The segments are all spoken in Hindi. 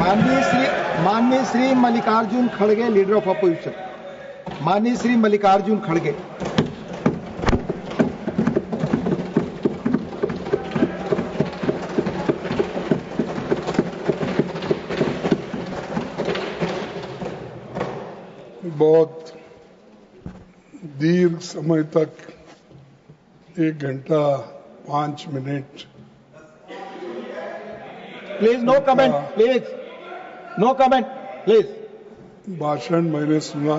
माननीय श्री मल्लिकार्जुन खड़गे, लीडर ऑफ अपोजिशन। माननीय श्री मल्लिकार्जुन खड़गे। बहुत दीर्घ समय तक 1 घंटा 5 minute please no comment, please no comment, please. भाषण मैंने सुना।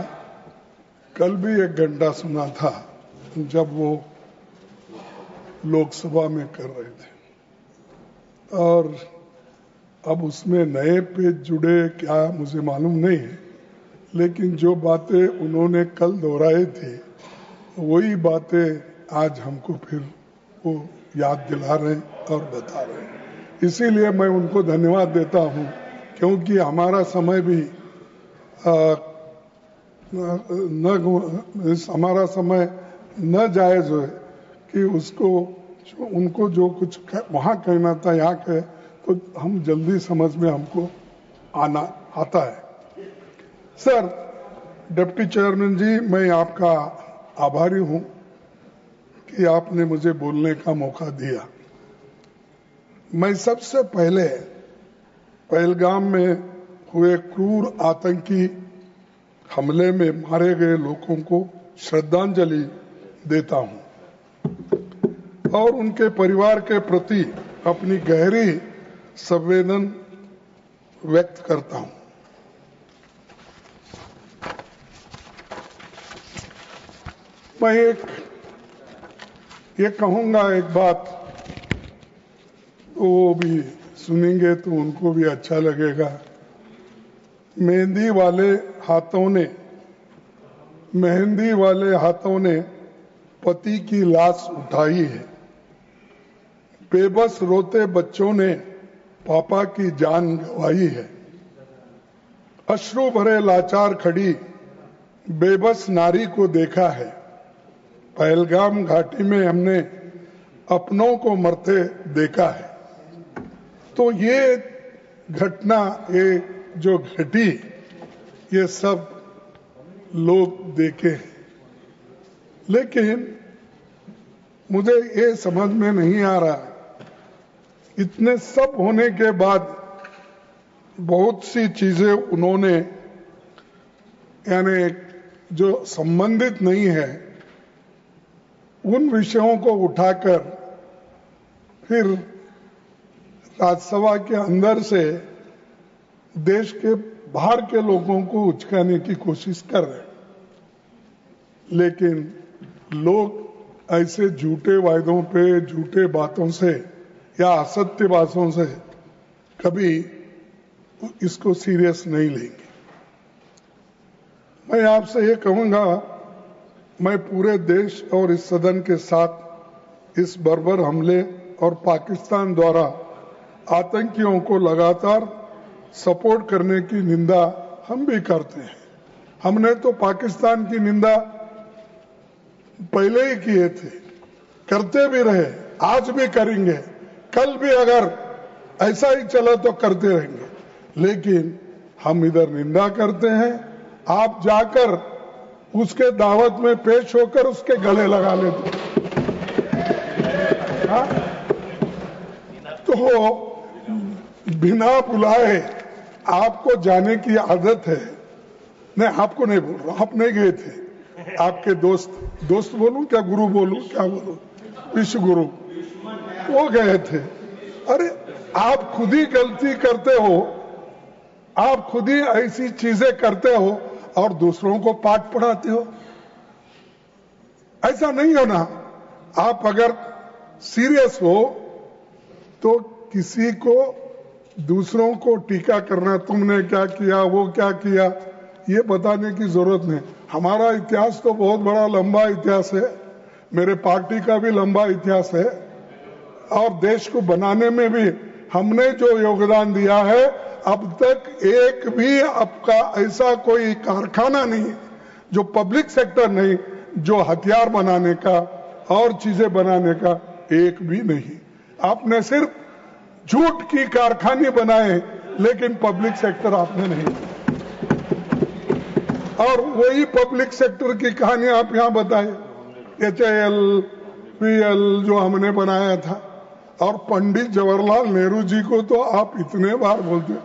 कल भी 1 घंटा सुना था जब वो लोकसभा में कर रहे थे, और अब उसमें नए पेज जुड़े क्या मुझे मालूम नहीं है, लेकिन जो बातें उन्होंने कल दोहराई थी वही बातें आज हमको फिर वो याद दिला रहे हैं और बता रहे हैं। इसीलिए मैं उनको धन्यवाद देता हूं, क्योंकि हमारा समय भी हमारा समय न जायज हो कि उसको उनको जो कुछ वहां कहना था यहाँ कहे, तो हम जल्दी समझ में हमको आता है। सर, डिप्टी चेयरमैन जी, मैं आपका आभारी हूं कि आपने मुझे बोलने का मौका दिया। मैं सबसे पहले पहलगाम में हुए क्रूर आतंकी हमले में मारे गए लोगों को श्रद्धांजलि देता हूं और उनके परिवार के प्रति अपनी गहरी संवेदना व्यक्त करता हूं। मैं ये कहूंगा एक बात, वो भी सुनेंगे तो उनको भी अच्छा लगेगा। मेहंदी वाले हाथों ने पति की लाश उठाई है। बेबस रोते बच्चों ने पापा की जान गंवाई है। अश्रु भरे लाचार खड़ी बेबस नारी को देखा है। पहलगाम घाटी में हमने अपनों को मरते देखा है। तो ये घटना, ये जो घटी, ये सब लोग देखे हैं, लेकिन मुझे ये समझ में नहीं आ रहा, इतने सब होने के बाद बहुत सी चीजें उन्होंने यानी जो संबंधित नहीं है उन विषयों को उठाकर फिर राज्यसभा के अंदर से देश के बाहर के लोगों को उचकाने की कोशिश कर रहे हैं। लेकिन लोग ऐसे झूठे वायदों पे, झूठे बातों से या असत्य बातों से कभी इसको सीरियस नहीं लेंगे। मैं आपसे ये कहूंगा, मैं पूरे देश और इस सदन के साथ इस बर्बर हमले और पाकिस्तान द्वारा आतंकियों को लगातार सपोर्ट करने की निंदा हम भी करते हैं। हमने तो पाकिस्तान की निंदा पहले ही किए थे, करते भी रहे, आज भी करेंगे, कल भी अगर ऐसा ही चला तो करते रहेंगे। लेकिन हम इधर निंदा करते हैं, आप जाकर उसके दावत में पेश होकर उसके गले लगा लेते। तो बिना बुलाए आपको जाने की आदत है। नहीं, आपको नहीं बोल रहा, आप नहीं गए थे, आपके दोस्त बोलूं क्या, गुरु बोलूं क्या बोलूं, विश्व गुरु वो गए थे। अरे आप खुद ही गलती करते हो, आप खुद ही ऐसी चीजें करते हो और दूसरों को पाठ पढ़ाते हो। ऐसा नहीं होना। आप अगर सीरियस हो तो किसी को, दूसरों को टीका करना, तुमने क्या किया, वो क्या किया, ये बताने की जरूरत नहीं। हमारा इतिहास तो बहुत बड़ा लंबा इतिहास है, मेरे पार्टी का भी लंबा इतिहास है, और देश को बनाने में भी हमने जो योगदान दिया है, अब तक एक भी आपका ऐसा कोई कारखाना नहीं, जो पब्लिक सेक्टर नहीं, जो हथियार बनाने का और चीजें बनाने का एक भी नहीं। आपने सिर्फ झूठ की कारखाने बनाए लेकिन पब्लिक सेक्टर आपने नहीं। और वही पब्लिक सेक्टर की कहानी आप यहां बताए, HAL, PL जो हमने बनाया था, और पंडित जवाहरलाल नेहरू जी को तो आप इतने बार बोलते हैं।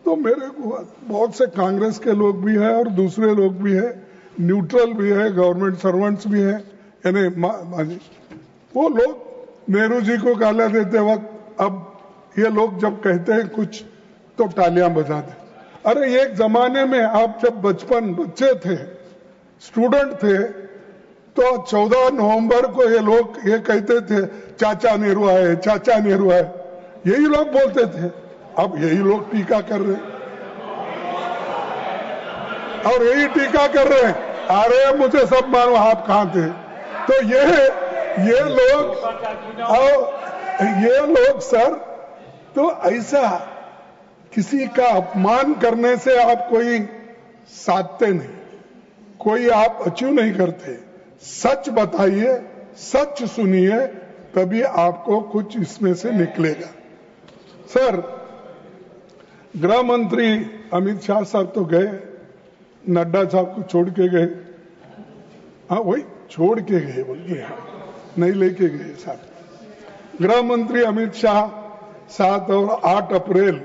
तो मेरे को बहुत से कांग्रेस के लोग भी हैं और दूसरे लोग भी हैं, न्यूट्रल भी है, गवर्नमेंट सर्वेंट्स भी हैं, यानी वो लोग नेहरू जी को गालियां देते वक्त अब ये लोग जब कहते हैं कुछ तो तालियां बजाते। अरे एक जमाने में आप जब बच्चे थे, स्टूडेंट थे, तो 14 नवंबर को ये लोग ये कहते थे चाचा नेहरू आए, चाचा नेहरू आए, यही लोग बोलते थे। अब यही लोग टीका कर रहे हैं और यही टीका कर रहे हैं, अरे मुझे सब मानो आप कहां थे। तो ये लोग सर, तो ऐसा किसी का अपमान करने से आप कोई साधते नहीं, कोई आप अचीव नहीं करते। सच बताइए, सच सुनिए, तभी आपको कुछ इसमें से निकलेगा। सर, गृह मंत्री अमित शाह साहब तो गए, नड्डा साहब को छोड़ के गए। हाँ, वही छोड़ के गए बोलिए, नहीं लेके गए साहब। गृह मंत्री अमित शाह 7 और 8 अप्रैल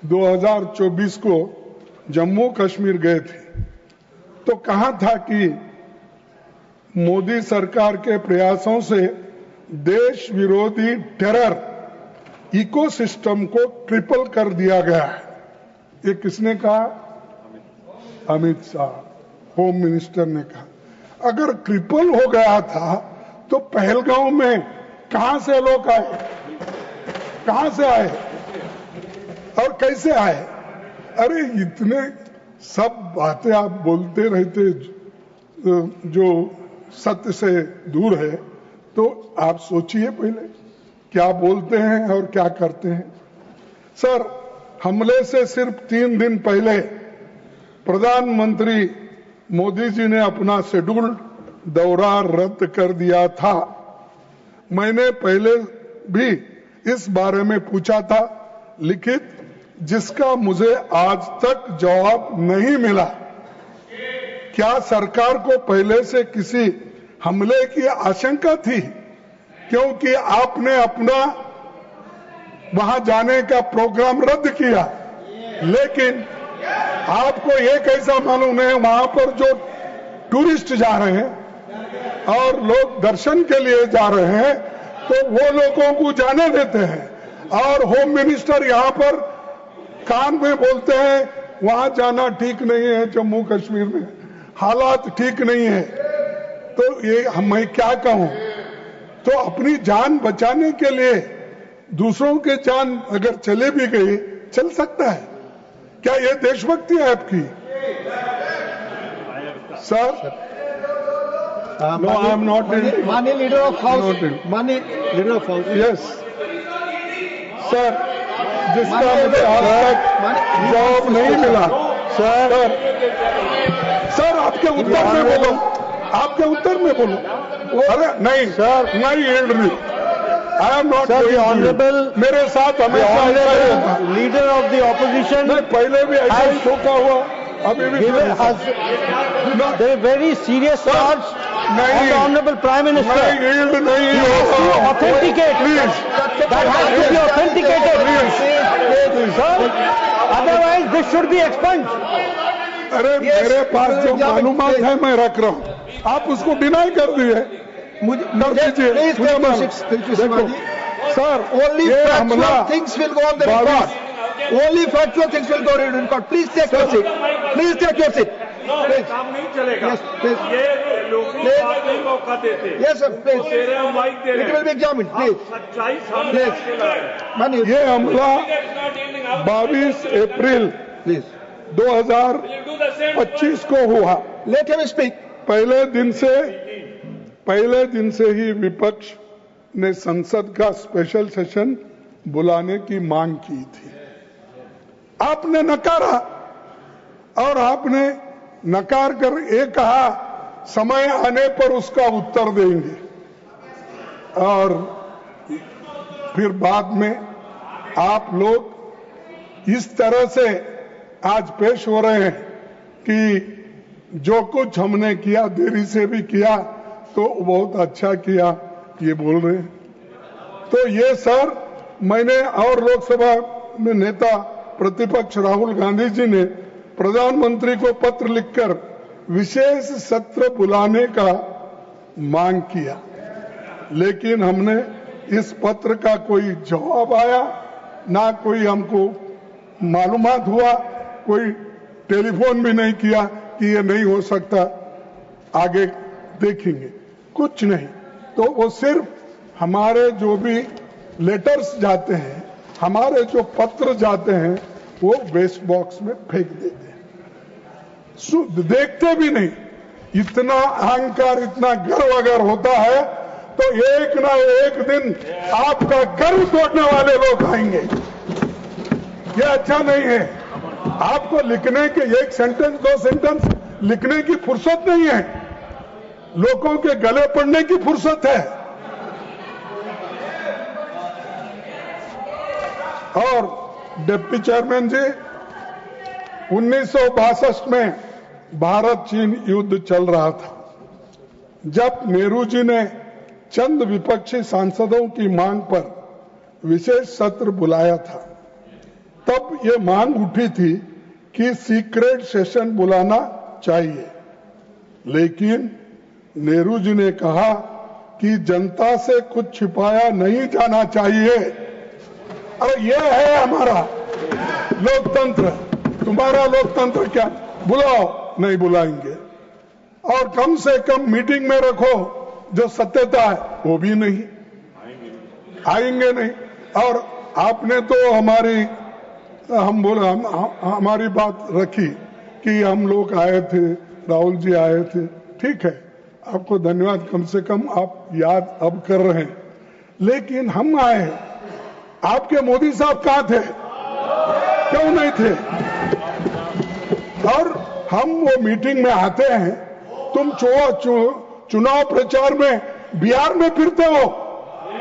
2024 को जम्मू कश्मीर गए थे, तो कहा था कि मोदी सरकार के प्रयासों से देश विरोधी टेरर इकोसिस्टम को ट्रिपल कर दिया गया है। ये किसने कहा? अमित शाह, होम मिनिस्टर ने कहा। अगर ट्रिपल हो गया था तो पहलगांव में कहां से लोग आए, कहां से आए और कैसे आए? अरे इतने सब बातें आप बोलते रहते जो सत्य से दूर है, तो आप सोचिए पहले क्या बोलते हैं और क्या करते हैं। सर, हमले से सिर्फ 3 दिन पहले प्रधानमंत्री मोदी जी ने अपना शेड्यूल्ड दौरा रद्द कर दिया था। मैंने पहले भी इस बारे में पूछा था लिखित, जिसका मुझे आज तक जवाब नहीं मिला। क्या सरकार को पहले से किसी हमले की आशंका थी? क्योंकि आपने अपना वहां जाने का प्रोग्राम रद्द किया, लेकिन आपको ये कैसा मालूम है वहां पर जो टूरिस्ट जा रहे हैं और लोग दर्शन के लिए जा रहे हैं, तो वो लोगों को जाने देते हैं, और होम मिनिस्टर यहां पर कान में बोलते हैं वहां जाना ठीक नहीं है, जम्मू कश्मीर में हालात ठीक नहीं है। तो ये मैं क्या कहूं? तो अपनी जान बचाने के लिए दूसरों के जान अगर चले भी गई, चल सकता है। क्या ये देशभक्ति है आपकी? Sir, no, I am not in. माननीय लीडर ऑफ हाउस, माननीय leader of house, yes sir, जिसका मुझे आज तक जवाब नहीं मिला। सर आपके उत्तर में बोलो, आपके उत्तर में बोलो। अरे नहीं सर, नहीं एंड नहीं, आई एम नॉट ऑनरेबल। मेरे साथ हमेशा लीडर ऑफ द ऑपोजिशन, पहले भी ऐसा शोका हुआ, अभी भी वेरी सीरियस चार्ज नहीं, ऑनरेबल प्राइम मिनिस्टर नहीं authenticate, that has to be authenticated, sir, otherwise this should be expunged. अरे मेरे पास जो मालूमात है मैं रख रहा हूँ, आप उसको डिनाई कर दिए। मुझे sir, only factual things will go on the record. Only factual things will go on the record. Please take your seat. Please take your seat. काम नहीं चलेगा। Yes, please. ये लोगों को बात नहीं मौका देते। Yes, sir. Please. तेरे हम माइक दे रहे हैं। It will be examined. Please. सच्चाई सामने आके लाए। मानिए। ये हमला 22 अप्रैल Please. 2025 को हुआ। Let him speak. पहले दिन से ही विपक्ष ने संसद का स्पेशल सेशन बुलाने की मांग की थी। आपने नकारा, और आपने नकार कर ये कहा समय आने पर उसका उत्तर देंगे, और फिर बाद में आप लोग इस तरह से आज पेश हो रहे हैं कि जो कुछ हमने किया, देरी से भी किया तो बहुत अच्छा किया, ये बोल रहे हैं। तो ये सर, मैंने और लोकसभा में नेता प्रतिपक्ष राहुल गांधी जी ने प्रधानमंत्री को पत्र लिखकर विशेष सत्र बुलाने का मांग किया, लेकिन हमने इस पत्र का कोई जवाब आया ना, कोई हमको मालूमात हुआ, कोई टेलीफोन भी नहीं किया कि ये नहीं हो सकता, आगे देखेंगे, कुछ नहीं। तो वो सिर्फ हमारे जो भी लेटर्स जाते हैं, हमारे जो पत्र जाते हैं, वो वेस्ट बॉक्स में फेंक देते हैं, देखते भी नहीं। इतना अहंकार, इतना गर्व अगर होता है तो एक ना एक दिन आपका गर्व तोड़ने वाले लोग आएंगे। ये अच्छा नहीं है। आपको लिखने के एक सेंटेंस, दो सेंटेंस लिखने की फुर्सत नहीं है, लोगों के गले पड़ने की फुर्सत है। और डिप्टी चेयरमैन जी, 1962 में भारत चीन युद्ध चल रहा था, जब नेहरू जी ने चंद विपक्षी सांसदों की मांग पर विशेष सत्र बुलाया था, तब ये मांग उठी थी कि सीक्रेट सेशन बुलाना चाहिए, लेकिन नेहरू जी ने कहा कि जनता से कुछ छिपाया नहीं जाना चाहिए। और ये है हमारा लोकतंत्र। तुम्हारा लोकतंत्र क्या? बुलाओ, नहीं बुलाएंगे। और कम से कम मीटिंग में रखो, जो सत्यता है वो भी नहीं आएंगे नहीं। और आपने तो हमारी बात रखी कि हम लोग आए थे, राहुल जी आए थे, ठीक है, आपको धन्यवाद, कम से कम आप याद अब कर रहे हैं। लेकिन हम आए, आपके मोदी साहब कहां थे? क्यों नहीं थे? और हम वो मीटिंग में आते हैं, तुम चुनाव प्रचार में बिहार में फिरते हो,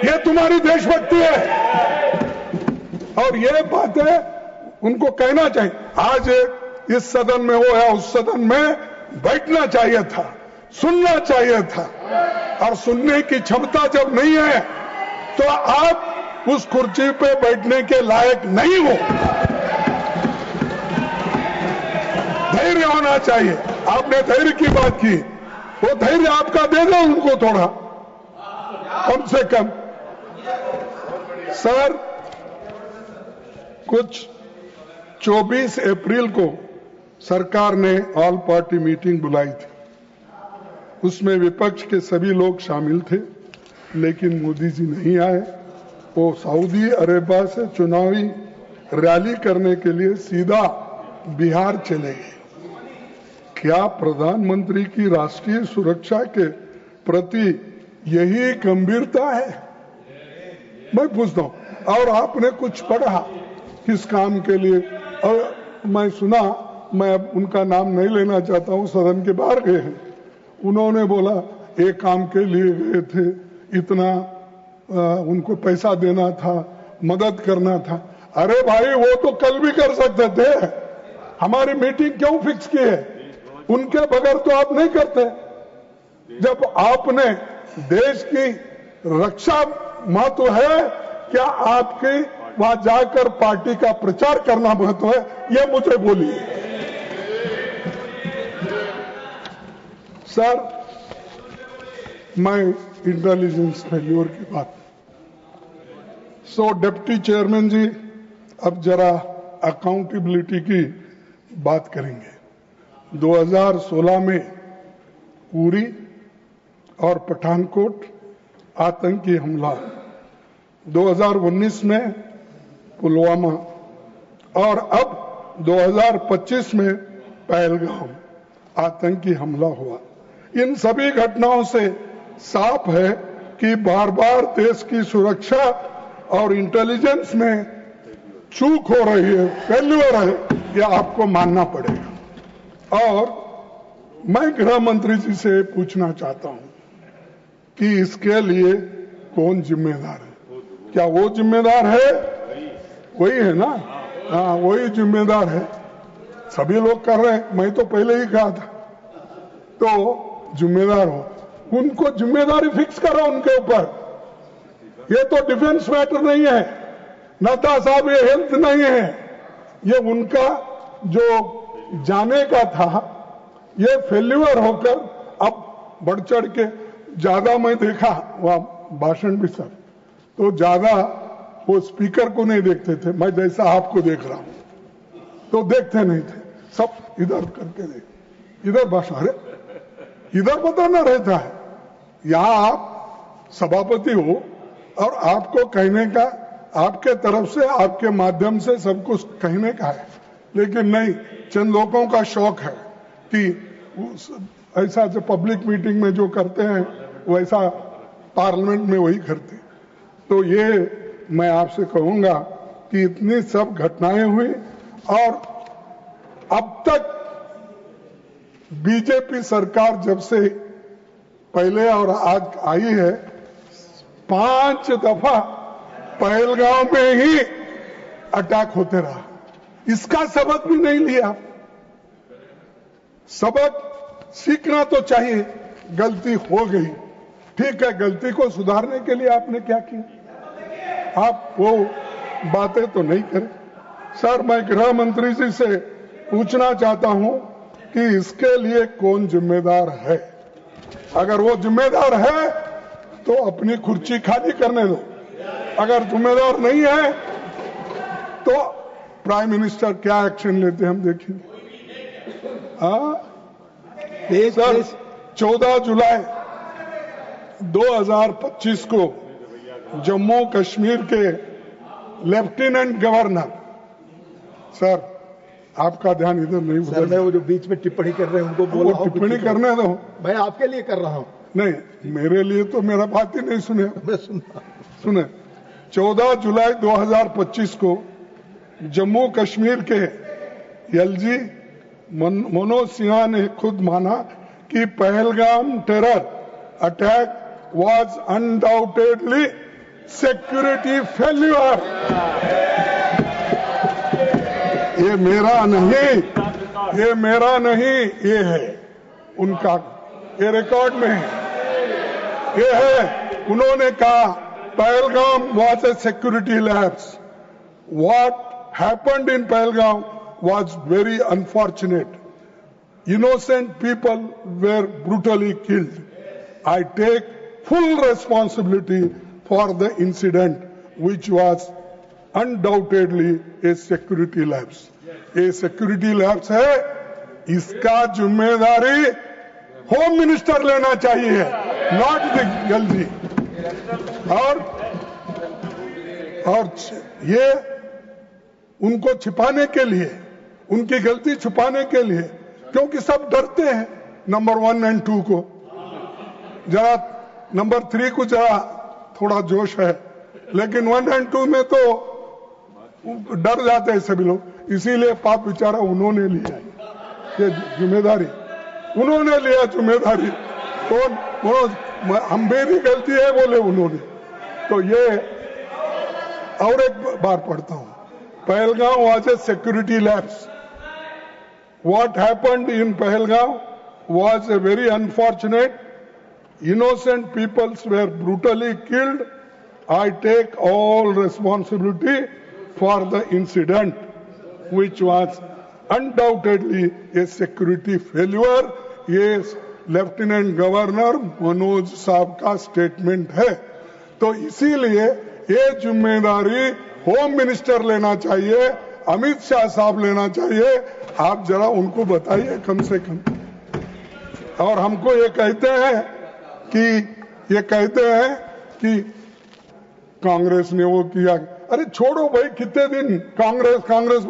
ये तुम्हारी देशभक्ति है। और ये बातें उनको कहना चाहिए। आज इस सदन में हो या उस सदन में बैठना चाहिए था, सुनना चाहिए था। और सुनने की क्षमता जब नहीं है तो आप उस कुर्सी पे बैठने के लायक नहीं हो। धैर्य होना चाहिए। आपने धैर्य की बात की, वो धैर्य आपका दे दो उनको थोड़ा, कम से कम। सर, कुछ 24 अप्रैल को सरकार ने ऑल पार्टी मीटिंग बुलाई थी, उसमें विपक्ष के सभी लोग शामिल थे, लेकिन मोदी जी नहीं आए। वो सऊदी अरेबिया से चुनावी रैली करने के लिए सीधा बिहार चले गए। क्या प्रधानमंत्री की राष्ट्रीय सुरक्षा के प्रति यही गंभीरता है? मैं पूछता हूं। और आपने कुछ पढ़ा किस काम के लिए? और मैं सुना, मैं अब उनका नाम नहीं लेना चाहता हूं, सदन के बाहर गए हैं, उन्होंने बोला एक काम के लिए गए थे, इतना उनको पैसा देना था, मदद करना था। अरे भाई, वो तो कल भी कर सकते थे। हमारी मीटिंग क्यों फिक्स की है? उनके बगैर तो आप नहीं करते। जब आपने देश की रक्षा महत्व है, क्या आपकी वहां जाकर पार्टी का प्रचार करना महत्व है? ये मुझे बोलिए। सर, मैं इंटेलिजेंस फेल्योर की बात, डिप्टी चेयरमैन जी, अब जरा अकाउंटेबिलिटी की बात करेंगे। 2016 में उरी और पठानकोट आतंकी हमला, 2019 में पुलवामा, और अब 2025 में पहलगाम आतंकी हमला हुआ। इन सभी घटनाओं से साफ है कि बार बार देश की सुरक्षा और इंटेलिजेंस में चूक हो रही है, फेल्यूर है, यह आपको मानना पड़ेगा। और मैं गृह मंत्री जी से पूछना चाहता हूं कि इसके लिए कौन जिम्मेदार है? क्या वो जिम्मेदार है? वही है ना? हाँ वही जिम्मेदार है। सभी लोग कर रहे हैं, मैं तो पहले ही कहा था। तो जिम्मेदार हो, उनको जिम्मेदारी फिक्स करो उनके ऊपर। ये तो डिफेंस मैटर नहीं है, नड्डा साहब, ये हेल्थ नहीं है, ये उनका जो जाने का था, ये फेल्यूअर होकर अब बढ़ चढ़ के ज्यादा मैं देखा वहां भाषण भी सर, तो ज्यादा वो स्पीकर को नहीं देखते थे, मैं जैसा आपको देख रहा हूं तो देखते नहीं थे, सब इधर करके देख, इधर भाषण, अरे इधर बताना रहता है। यहां आप सभापति हो और आपको कहने का, आपके तरफ से, आपके माध्यम से सब कुछ कहने का है, लेकिन नहीं, चंद लोगों का शौक है कि ऐसा जो पब्लिक मीटिंग में जो करते हैं वैसा पार्लियामेंट में वही करते। तो ये मैं आपसे कहूंगा कि इतनी सब घटनाएं हुई और अब तक बीजेपी सरकार जब से पहले और आज आई है, 5 दफा पहलगांव में ही अटैक होते रहा। इसका सबक भी नहीं लिया। सबक सीखना तो चाहिए, गलती हो गई, ठीक है, गलती को सुधारने के लिए आपने क्या किया, आप वो बातें तो नहीं करें। सर, मैं गृह मंत्री जी से पूछना चाहता हूं कि इसके लिए कौन जिम्मेदार है। अगर वो जिम्मेदार है तो अपनी कुर्सी खाली करने दो, अगर जिम्मेदार नहीं है तो प्राइम मिनिस्टर क्या एक्शन लेते हैं हम देखेंगे। हाँ सर, 14 जुलाई 2025 को जम्मू कश्मीर के लेफ्टिनेंट गवर्नर, सर आपका ध्यान इधर नहीं, सर मैं वो जो बीच में टिप्पणी कर रहे हैं उनको बोला, टिप्पणी करने दो, मैं आपके लिए कर रहा हूं। नहीं, मेरे लिए तो मेरा बात ही नहीं सुने। मैं सुने 14 जुलाई 2025 को जम्मू कश्मीर के एलजी मनोज सिन्हा ने खुद माना कि Pahalgam terror attack was undoubtedly security failure। ये मेरा नहीं, ये है उनका, ये रिकॉर्ड में है, ये है। उन्होंने कहा Pahalgam was a security lapse। What happened in Pahalgam was very unfortunate। Innocent people were brutally killed। I take full responsibility for the incident, which was undoubtedly a security lapse। ये security lapse है, इसका जिम्मेदारी होम मिनिस्टर लेना चाहिए, नॉट द एलजी। और ये उनको छिपाने के लिए, उनकी गलती छुपाने के लिए, क्योंकि सब डरते हैं नंबर 1 और 2 को, जरा नंबर 3 को जरा थोड़ा जोश है, लेकिन 1 और 2 में तो डर जाते हैं सभी लोग। इसीलिए पाप बेचारा उन्होंने लिया ये जिम्मेदारी, उन्होंने लिया जिम्मेदारी। तो हम मेरी गलती है बोले उन्होंने। तो ये और एक बार पढ़ता हूं, Pahalgam was a security lapse। What happened in Pahalgam was a very unfortunate। Innocent peoples were brutally killed। I take all responsibility for the incident, which was undoubtedly a security failure। ये लेफ्टिनेंट गवर्नर मनोज साहब का स्टेटमेंट है। तो इसीलिए ये जिम्मेदारी होम मिनिस्टर लेना चाहिए, अमित शाह साहब लेना चाहिए। आप जरा उनको बताइए कम से कम। और हमको ये कहते हैं कि कांग्रेस ने वो किया। अरे छोड़ो भाई, कितने दिन कांग्रेस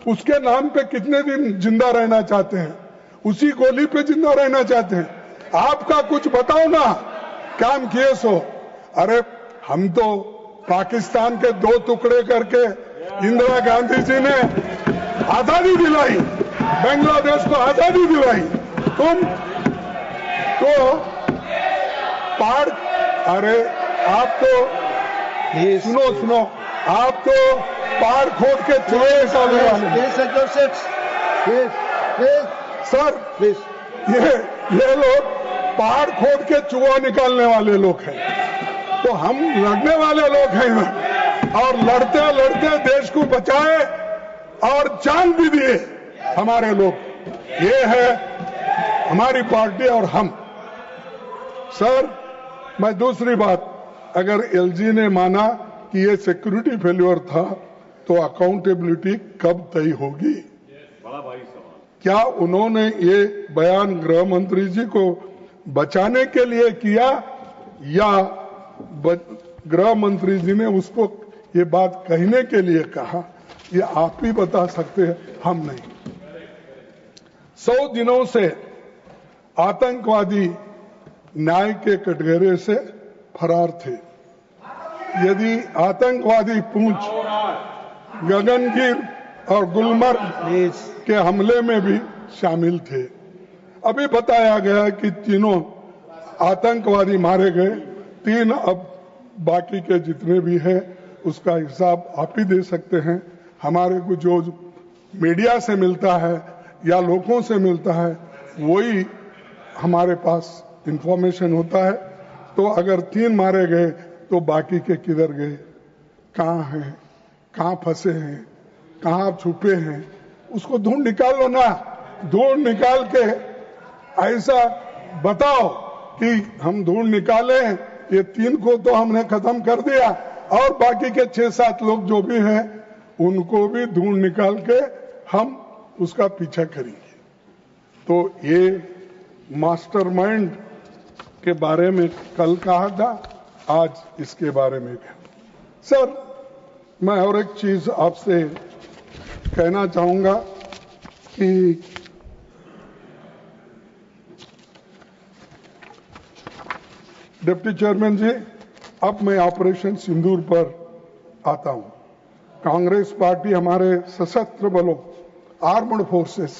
उसके नाम पे कितने दिन जिंदा रहना चाहते हैं, उसी गोली पे जिंदा रहना चाहते हैं। आपका कुछ बताओ ना, काम किए सो। अरे हम तो पाकिस्तान के 2 टुकड़े करके इंदिरा गांधी जी ने आजादी दिलाई, बांग्लादेश को आजादी दिलाई। तुम तो अरे आप तो सुनो आप तो पहाड़ खोद के चूहे निकालने वाले हैं। Please take your seats. Please. Sir Please. ये लोग पहाड़ खोद के चूहा निकालने वाले लोग हैं, तो हम लड़ने वाले लोग हैं ना, और लड़ते लड़ते देश को बचाए और जान भी दिए हमारे लोग। ये है हमारी पार्टी और हम। सर, मैं दूसरी बात, अगर एलजी ने माना कि ये सिक्योरिटी फेल्योर था, तो अकाउंटेबिलिटी कब तय होगी? क्या उन्होंने ये बयान गृह मंत्री जी को बचाने के लिए किया, या गृह मंत्री जी ने उसको ये बात कहने के लिए कहा? ये आप ही बता सकते हैं, हम नहीं। 100 दिनों से आतंकवादी न्याय के कटघरे से फरार थे। यदि आतंकवादी पुंछ, गगनगिर और गुलमर्ग के हमले में भी शामिल थे। अभी बताया गया कि तीनों आतंकवादी मारे गए, 3 अब बाकी के जितने भी हैं उसका हिसाब आप ही दे सकते हैं। हमारे को जो मीडिया से मिलता है या लोगों से मिलता है वही हमारे पास इंफॉर्मेशन होता है। तो अगर 3 मारे गए तो बाकी के किधर गए, कहाँ हैं, कहाँ फंसे हैं, कहाँ छुपे हैं, उसको ढूंढ निकाल लो ना। ढूंढ निकाल के ऐसा बताओ कि हम ढूंढ निकाले, ये 3 को तो हमने खत्म कर दिया, और बाकी के 6-7 लोग जो भी हैं उनको भी ढूंढ निकाल के हम उसका पीछा करेंगे। तो ये मास्टरमाइंड के बारे में कल कहा था, आज इसके बारे में कहा। सर, मैं और एक चीज आपसे कहना चाहूंगा कि डिप्टी चेयरमैन जी, अब मैं ऑपरेशन सिंदूर पर आता हूं। कांग्रेस पार्टी हमारे सशस्त्र बलों, आर्म्ड फोर्सेस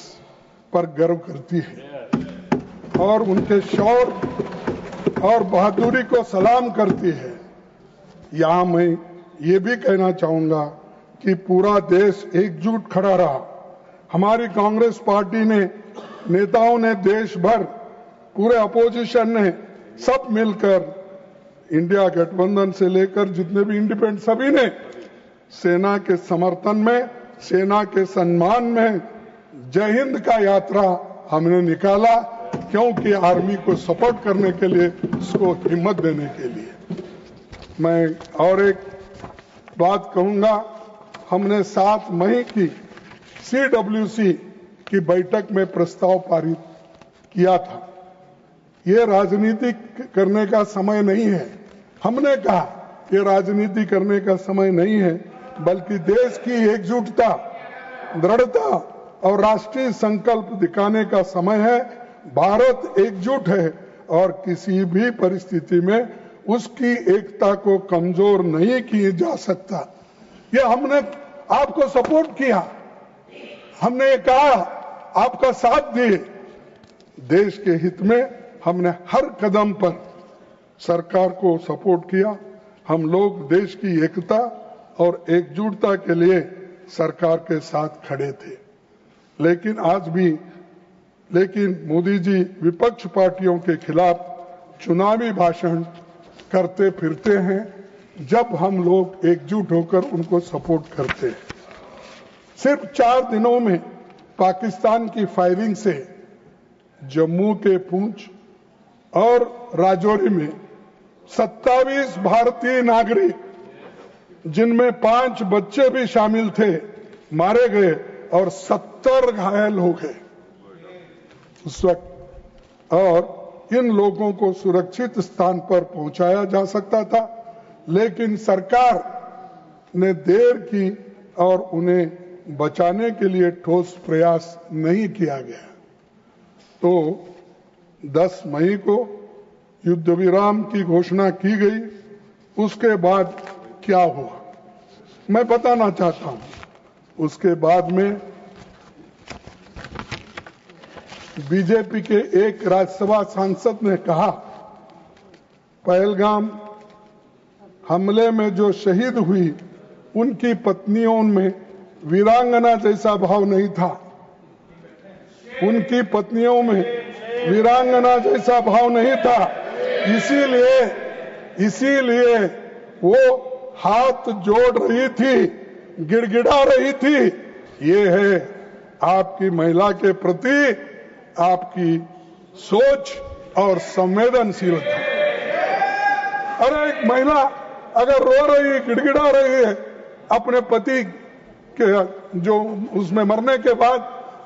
पर गर्व करती है और उनके शौर्य और बहादुरी को सलाम करती है। यहां मैं ये भी कहना चाहूंगा कि पूरा देश एकजुट खड़ा रहा। हमारी कांग्रेस पार्टी ने, नेताओं ने, देश भर पूरे अपोजिशन ने सब मिलकर, इंडिया गठबंधन से लेकर जितने भी इंडिपेंडेंट, सभी ने सेना के समर्थन में, सेना के सम्मान में जय हिंद का यात्रा हमने निकाला, क्योंकि आर्मी को सपोर्ट करने के लिए, उसको हिम्मत देने के लिए। मैं और एक बात कहूंगा, हमने 7 मई की CWC की बैठक में प्रस्ताव पारित किया था। ये राजनीति करने का समय नहीं है। हमने कहा ये राजनीति करने का समय नहीं है, बल्कि देश की एकजुटता, दृढ़ता और राष्ट्रीय संकल्प दिखाने का समय है। भारत एकजुट है और किसी भी परिस्थिति में उसकी एकता को कमजोर नहीं किया जा सकता। ये हमने आपको सपोर्ट किया, हमने ये कहा, आपका साथ दिए। देश के हित में हमने हर कदम पर सरकार को सपोर्ट किया। हम लोग देश की एकता और एकजुटता के लिए सरकार के साथ खड़े थे। लेकिन मोदी जी विपक्ष पार्टियों के खिलाफ चुनावी भाषण करते फिरते हैं, जब हम लोग एकजुट होकर उनको सपोर्ट करते हैं। सिर्फ 4 दिनों में पाकिस्तान की फायरिंग से जम्मू के पुंछ और राजौरी में 27 भारतीय नागरिक, जिनमें 5 बच्चे भी शामिल थे, मारे गए और 70 घायल हो गए उस वक्त। और इन लोगों को सुरक्षित स्थान पर पहुंचाया जा सकता था, लेकिन सरकार ने देर की और उन्हें बचाने के लिए ठोस प्रयास नहीं किया गया। तो 10 मई को युद्ध विराम की घोषणा की गई। उसके बाद क्या हुआ मैं बताना चाहता हूं। उसके बाद में बीजेपी के एक राज्यसभा सांसद ने कहा, पहलगाम हमले में जो शहीद हुई उनकी पत्नियों में वीरांगना जैसा भाव नहीं था। उनकी पत्नियों में वीरांगना जैसा भाव नहीं था। इसीलिए वो हाथ जोड़ रही थी, गिड़गिड़ा रही थी। ये है आपकी महिला के प्रति आपकी सोच और संवेदनशीलता। अरे एक महिला अगर रो रही है, गिड़गिड़ा रही है अपने पति के जो उसमें मरने के बाद,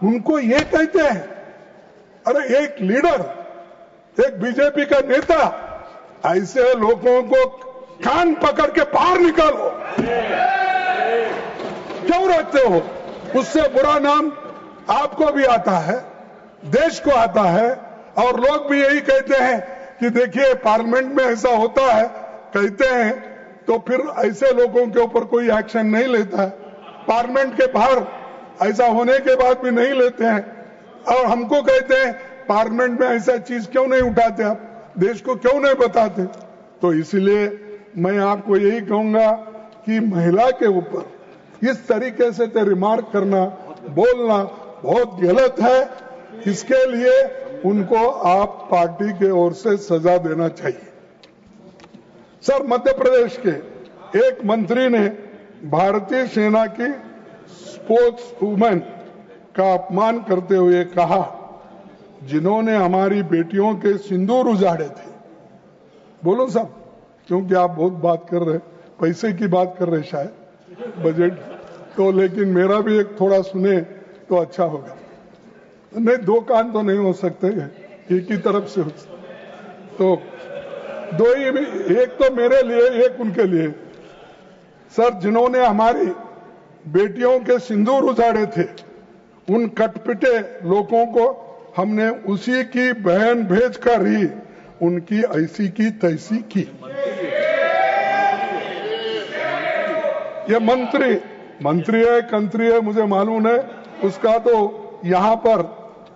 उनको ये कहते हैं। अरे एक लीडर, एक बीजेपी का नेता, ऐसे लोगों को कान पकड़ के बाहर निकालो। क्यों रखते हो? उससे बुरा नाम आपको भी आता है, देश को आता है, और लोग भी यही कहते हैं कि देखिए पार्लियामेंट में ऐसा होता है, कहते हैं तो फिर ऐसे लोगों के ऊपर कोई एक्शन नहीं लेता है। पार्लियामेंट के बाहर ऐसा होने के बाद भी नहीं लेते हैं, और हमको कहते हैं पार्लियामेंट में ऐसा चीज क्यों नहीं उठाते, आप देश को क्यों नहीं बताते। तो इसलिए मैं आपको यही कहूंगा कि महिला के ऊपर इस तरीके से रिमार्क करना, बोलना बहुत गलत है। इसके लिए उनको आप पार्टी के ओर से सजा देना चाहिए। सर, मध्य प्रदेश के एक मंत्री ने भारतीय सेना की स्पोर्ट्स वुमेन का अपमान करते हुए कहा, जिन्होंने हमारी बेटियों के सिंदूर उजाड़े थे। बोलो साहब, क्योंकि आप बहुत बात कर रहे, पैसे की बात कर रहे शायद बजट तो, लेकिन मेरा भी एक थोड़ा सुने तो अच्छा होगा। नहीं, दो कान तो नहीं हो सकते, एक ही तरफ से हो सकते। तो दो ही, एक तो मेरे लिए, एक उनके लिए। सर, जिन्होंने हमारी बेटियों के सिंदूर उजाड़े थे, उन कटपिटे लोगों को हमने उसी की बहन भेजकर ही उनकी ऐसी की तैसी की। ये मंत्री है, कंत्री है, मुझे मालूम है, उसका तो यहाँ पर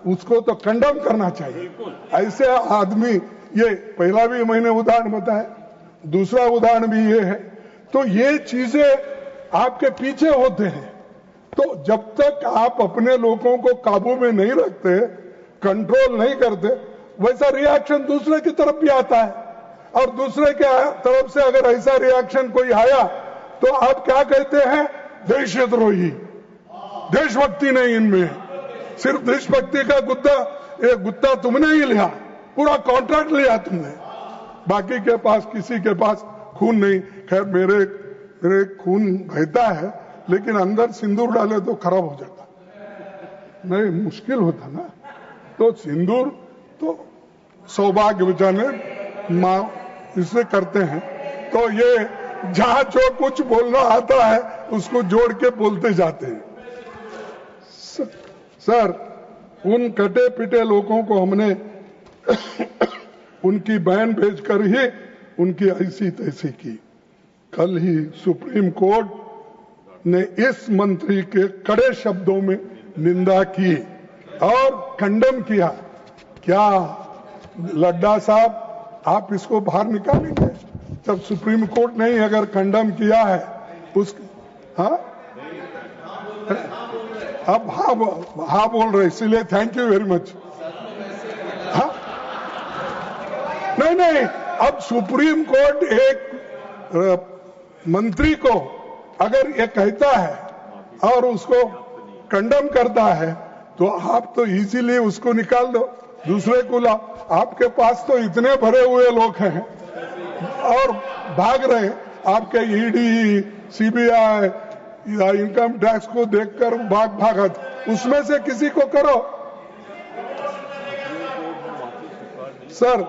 उसको तो कंडम करना चाहिए। ऐसे आदमी, ये पहला भी मैंने उदाहरण बताया, दूसरा उदाहरण भी ये है। तो ये चीजें आपके पीछे होते हैं। तो जब तक आप अपने लोगों को काबू में नहीं रखते, कंट्रोल नहीं करते, वैसा रिएक्शन दूसरे की तरफ भी आता है। और दूसरे के तरफ से अगर ऐसा रिएक्शन कोई आया तो आप क्या कहते हैं? देशद्रोही, देशभक्ति नहीं इनमें। सिर्फ देशभक्ति का गुत्ता तुमने ही लिया, पूरा कॉन्ट्रैक्ट लिया तुमने, बाकी के पास किसी के पास खून नहीं। खैर, मेरे खून बहता है, लेकिन अंदर सिंदूर डाले तो खराब हो जाता, नहीं मुश्किल होता ना। तो सिंदूर तो सौभाग्य बचाने माँ इसे करते हैं। तो ये जहां जो कुछ बोलना आता है उसको जोड़ के बोलते जाते हैं। सर, उन कटे पिटे लोगों को हमने उनकी बहन भेजकर ही उनकी ऐसी तैसी की। कल ही सुप्रीम कोर्ट ने इस मंत्री के कड़े शब्दों में निंदा की और खंडन किया। क्या लड्डा साहब, आप इसको बाहर निकालेंगे? जब सुप्रीम कोर्ट ने ही अगर खंडन किया है उस, हाँ अब हाँ बोल रहे, इसलिए थैंक यू वेरी मच। हाँ नहीं, अब सुप्रीम कोर्ट एक मंत्री को अगर ये कहता है और उसको कंडम करता है तो आप तो इजीली उसको निकाल दो, दूसरे को ला। आपके पास तो इतने भरे हुए लोग हैं और भाग रहे। आपके ईडी, सीबीआई या इनकम टैक्स को देखकर भागत, उसमें से किसी को करो। सर,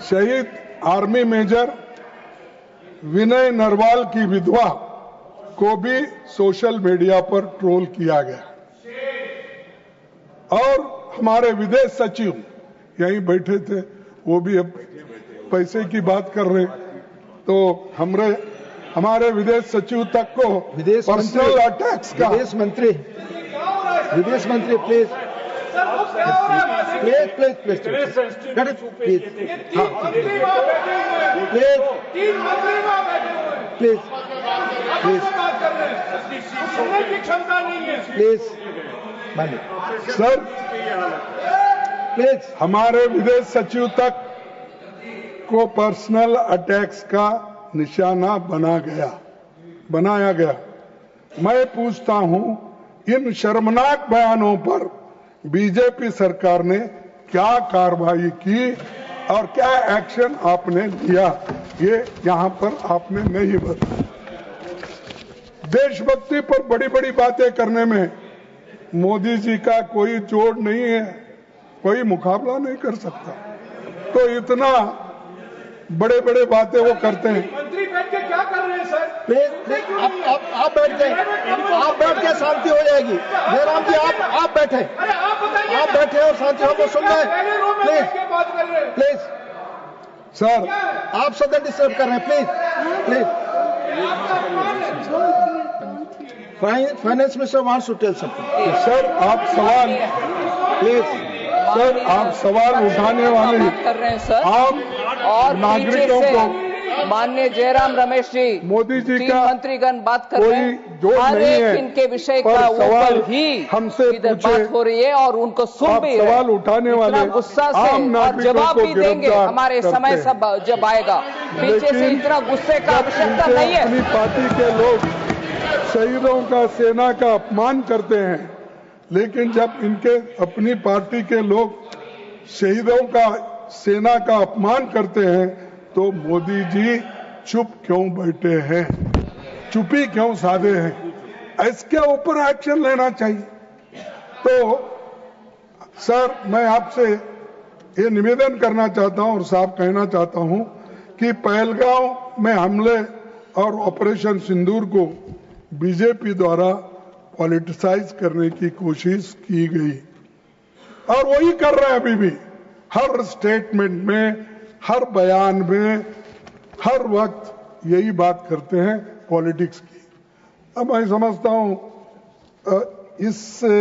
शहीद आर्मी मेजर विनय नरवाल की विधवा को भी सोशल मीडिया पर ट्रोल किया गया और हमारे विदेश सचिव यहीं बैठे थे, वो भी अब पैसे की बात कर रहे। तो हमारे विदेश सचिव तक को पर्सनल अटैक्स का विदेश मंत्री प्लीज प्लीज प्लीज सुनने की क्षमता नहीं है। प्लीज मानिए सर, प्लीज। हमारे विदेश सचिव तक को पर्सनल अटैक्स का निशाना बनाया गया। मैं पूछता हूं, इन शर्मनाक बयानों पर बीजेपी सरकार ने क्या कार्रवाई की और क्या एक्शन आपने लिया, ये यहां पर आपने नहीं बताया। देशभक्ति पर बड़ी बड़ी बातें करने में मोदी जी का कोई जोड़ नहीं है, कोई मुकाबला नहीं कर सकता। तो इतना बड़े बड़े बातें वो करते हैं। मंत्री बैठ के क्या कर रहे हैं सर? प्लीज आप बैठ जाए, आप बैठ के शांति हो जाएगी। जयराम जी आप बैठे, अरे आप बताइए, आप बैठे और शांति हमको सुनना है। प्लीज बात कर रहे हैं। प्लीज सर, आप सदन डिस्टर्ब कर रहे हैं। Please finance minister wants to tell something. Sir आप सवाल उठाने वाले कर रहे हैं सर, आम और नागरिकों पीछे को से माननीय जयराम रमेश जी, मोदी जी तीन का मंत्रीगण बात कर कोई रहे हैं। जोड़ हर नहीं एक है, इनके विषय पर का सवाल ऊपर ही हमसे इधर पूछे, बात हो रही है और उनको सुन आप भी सवाल रहे। उठाने इतना वाले गुस्सा से आम और नागरिकों जवाब को भी देंगे गिरफ्तार हमारे करते समय हैं। सब जब आएगा। पीछे से लेकिन इतना गुस्से का जब आवश्यकता इनके नहीं है। अपनी पार्टी के लोग शहीदों का, सेना का अपमान करते हैं, लेकिन जब इनके अपनी पार्टी के लोग शहीदों का, सेना का अपमान करते हैं तो मोदी जी चुप क्यों बैठे हैं, चुप्पी क्यों साधे हैं? इसके ऊपर एक्शन लेना चाहिए। तो सर, मैं आपसे ये निवेदन करना चाहता हूं और साफ कहना चाहता हूं कि पहलगांव में हमले और ऑपरेशन सिंदूर को बीजेपी द्वारा पॉलिटिसाइज करने की कोशिश की गई और वही कर रहे हैं अभी भी। हर स्टेटमेंट में, हर बयान में, हर वक्त यही बात करते हैं पॉलिटिक्स की। अब मैं समझता हूं इससे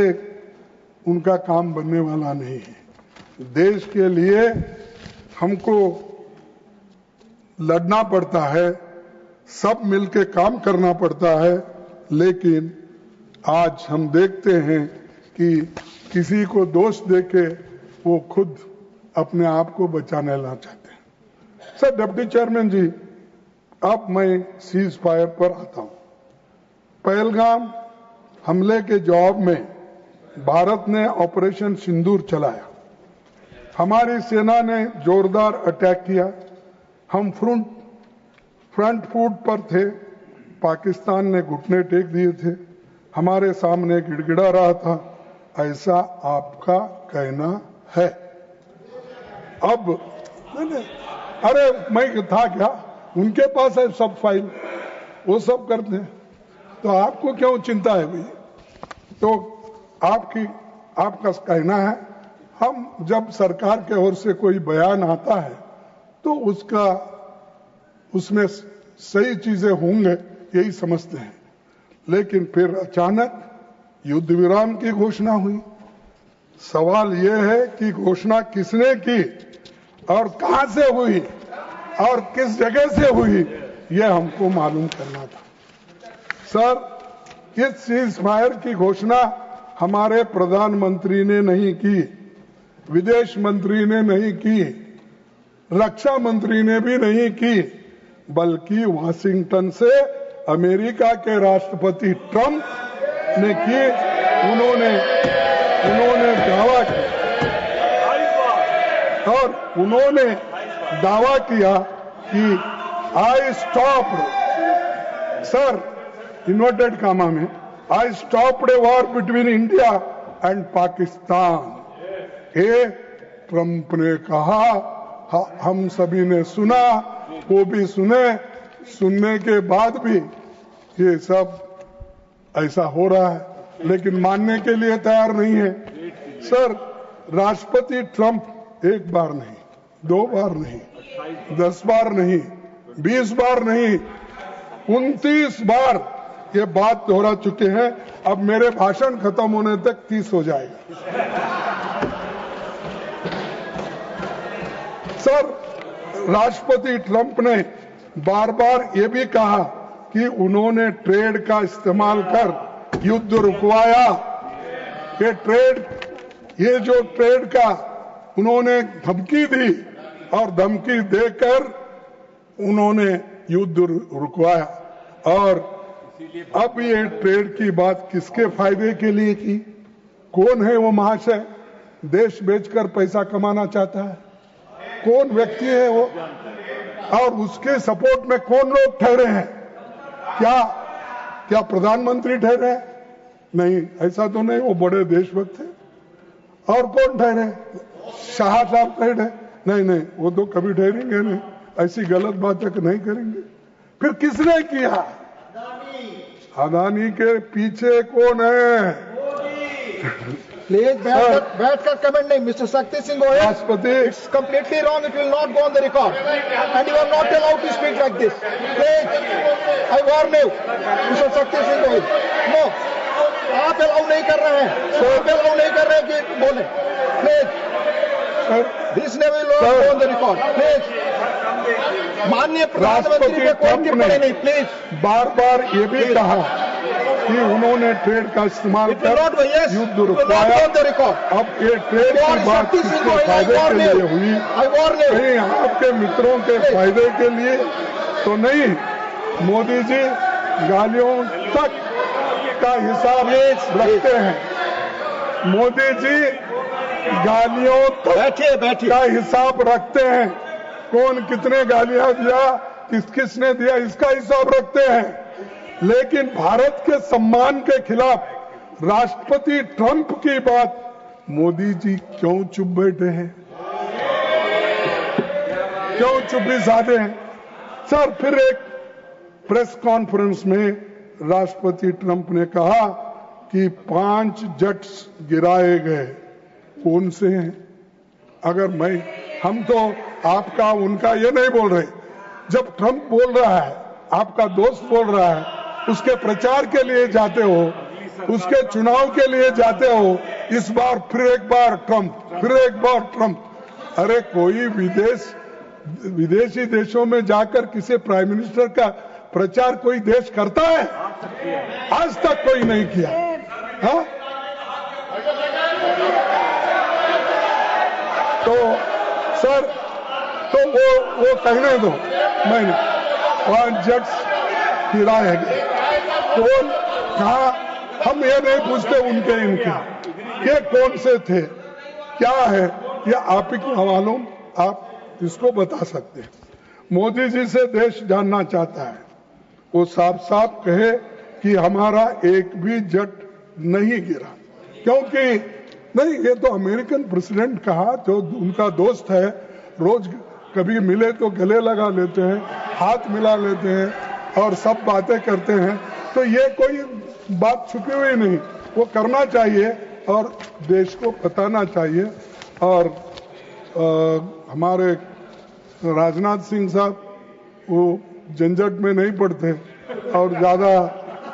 उनका काम बनने वाला नहीं है। देश के लिए हमको लड़ना पड़ता है, सब मिलकर काम करना पड़ता है, लेकिन आज हम देखते हैं कि किसी को दोष देके वो खुद अपने आप को बचाने ला चाहते हैं। सर डिप्टी चेयरमैन जी, अब मैं सीज फायर पर आता हूं। पहलगाम हमले के जवाब में भारत ने ऑपरेशन सिंदूर चलाया। हमारी सेना ने जोरदार अटैक किया। हम फ्रंट फुट पर थे, पाकिस्तान ने घुटने टेक दिए थे, हमारे सामने गिड़गिड़ा रहा था, ऐसा आपका कहना है। अब अरे मैं था क्या, उनके पास है सब फाइल, वो सब करते हैं, तो आपको क्यों चिंता है भाई? तो आपका कहना है, हम जब सरकार के ओर से कोई बयान आता है तो उसमें सही चीजें होंगे यही समझते हैं, लेकिन फिर अचानक युद्ध विराम की घोषणा हुई। सवाल यह है कि घोषणा किसने की और कहां से हुई और किस जगह से हुई, यह हमको मालूम करना था। सर, इस सीज फायर की घोषणा हमारे प्रधानमंत्री ने नहीं की, विदेश मंत्री ने नहीं की, रक्षा मंत्री ने भी नहीं की, बल्कि वाशिंगटन से अमेरिका के राष्ट्रपति ट्रंप ने की। उन्होंने दावा किया और उन्होंने दावा किया कि I stopped, sir inverted comma में, I stopped a war between India and Pakistan. ये ट्रंप ने कहा, हम सभी ने सुना, वो भी सुनने के बाद भी ये सब ऐसा हो रहा है, लेकिन मानने के लिए तैयार नहीं है। सर, राष्ट्रपति ट्रंप एक बार नहीं, 2 बार नहीं, 10 बार नहीं, 20 बार नहीं, 29 बार ये बात दोहरा चुके हैं। अब मेरे भाषण खत्म होने तक 30 हो जाएगा। सर, राष्ट्रपति ट्रंप ने बार बार ये भी कहा कि उन्होंने ट्रेड का इस्तेमाल कर युद्ध रुकवाया। ये जो ट्रेड का उन्होंने धमकी दी और धमकी देकर उन्होंने युद्ध रुकवाया। और अब ये ट्रेड की बात किसके फायदे के लिए की? कौन है वो महाशय? देश बेचकर पैसा कमाना चाहता है? कौन व्यक्ति है वो? और उसके सपोर्ट में कौन लोग ठहरे हैं? क्या प्रधानमंत्री ठहरे? नहीं, ऐसा तो नहीं। वो बड़े देशभक्त थे। और कौन ठहरे? शाह साहब ठहरे? नहीं, वो तो कभी ठहरेंगे नहीं, ऐसी गलत बातें नहीं करेंगे। फिर किसने किया? अदानी के पीछे कौन है? प्लीज बैठकर कमेंट नहीं। मिस्टर शक्ति सिंह गोयल, राष्ट्रपति, it's completely wrong. It will not go on the record and you are not allowed to speak like this. Please, I warn you mister Shakti Singh Goyal. No, आप अलाउ नहीं कर रहे हैं, आप अलाउ नहीं कर रहे हैं कि बोले। प्लीज, दिस ने will not go on the record. Please, माननीय प्रधानमंत्री के कोई टिप्पणी नहीं। प्लीज, बार ये भी कहा कि उन्होंने ट्रेड का इस्तेमाल कर युद्ध रुकवाया। अब ये ट्रेड की बात किसके फायदे के लिए हुई? कहीं आपके मित्रों के फायदे के लिए तो नहीं? मोदी जी गालियों तक का हिसाब रखते हैं। मोदी जी गालियों तक का हिसाब रखते हैं। कौन कितने गालियां दिया, किसने दिया, इसका हिसाब रखते हैं। लेकिन भारत के सम्मान के खिलाफ राष्ट्रपति ट्रंप की बात मोदी जी क्यों चुप बैठे हैं? क्यों चुप्पी साधे हैं? सर, फिर एक प्रेस कॉन्फ्रेंस में राष्ट्रपति ट्रंप ने कहा कि 5 जेट्स गिराए गए। कौन से हैं? अगर हम तो आपका उनका ये नहीं बोल रहे। जब ट्रंप बोल रहा है, आपका दोस्त बोल रहा है, उसके प्रचार के लिए जाते हो, उसके चुनाव के लिए जाते हो। इस बार फिर एक बार ट्रंप। अरे कोई विदेशी देशों में जाकर किसी प्राइम मिनिस्टर का प्रचार कोई देश करता है? आज तक कोई नहीं किया। हाँ? तो सर, तो वो कहने दो। मैंने 5 जेट्स गिराए गए। कौन, कहा? हम ये नहीं पूछते इनके ये कौन से थे, क्या है, ये आप ही को मालूम, आप इसको बता सकते हैं। मोदी जी से देश जानना चाहता है, वो साफ साफ कहे कि हमारा एक भी जेट नहीं गिरा। क्योंकि नहीं, ये तो अमेरिकन प्रेसिडेंट कहा, जो उनका दोस्त है, रोज कभी मिले तो गले लगा लेते हैं, हाथ मिला लेते हैं और सब बातें करते हैं। तो ये कोई बात छुपी हुई नहीं, वो करना चाहिए और देश को बताना चाहिए। और हमारे राजनाथ सिंह साहब वो झंझट में नहीं पड़ते और ज्यादा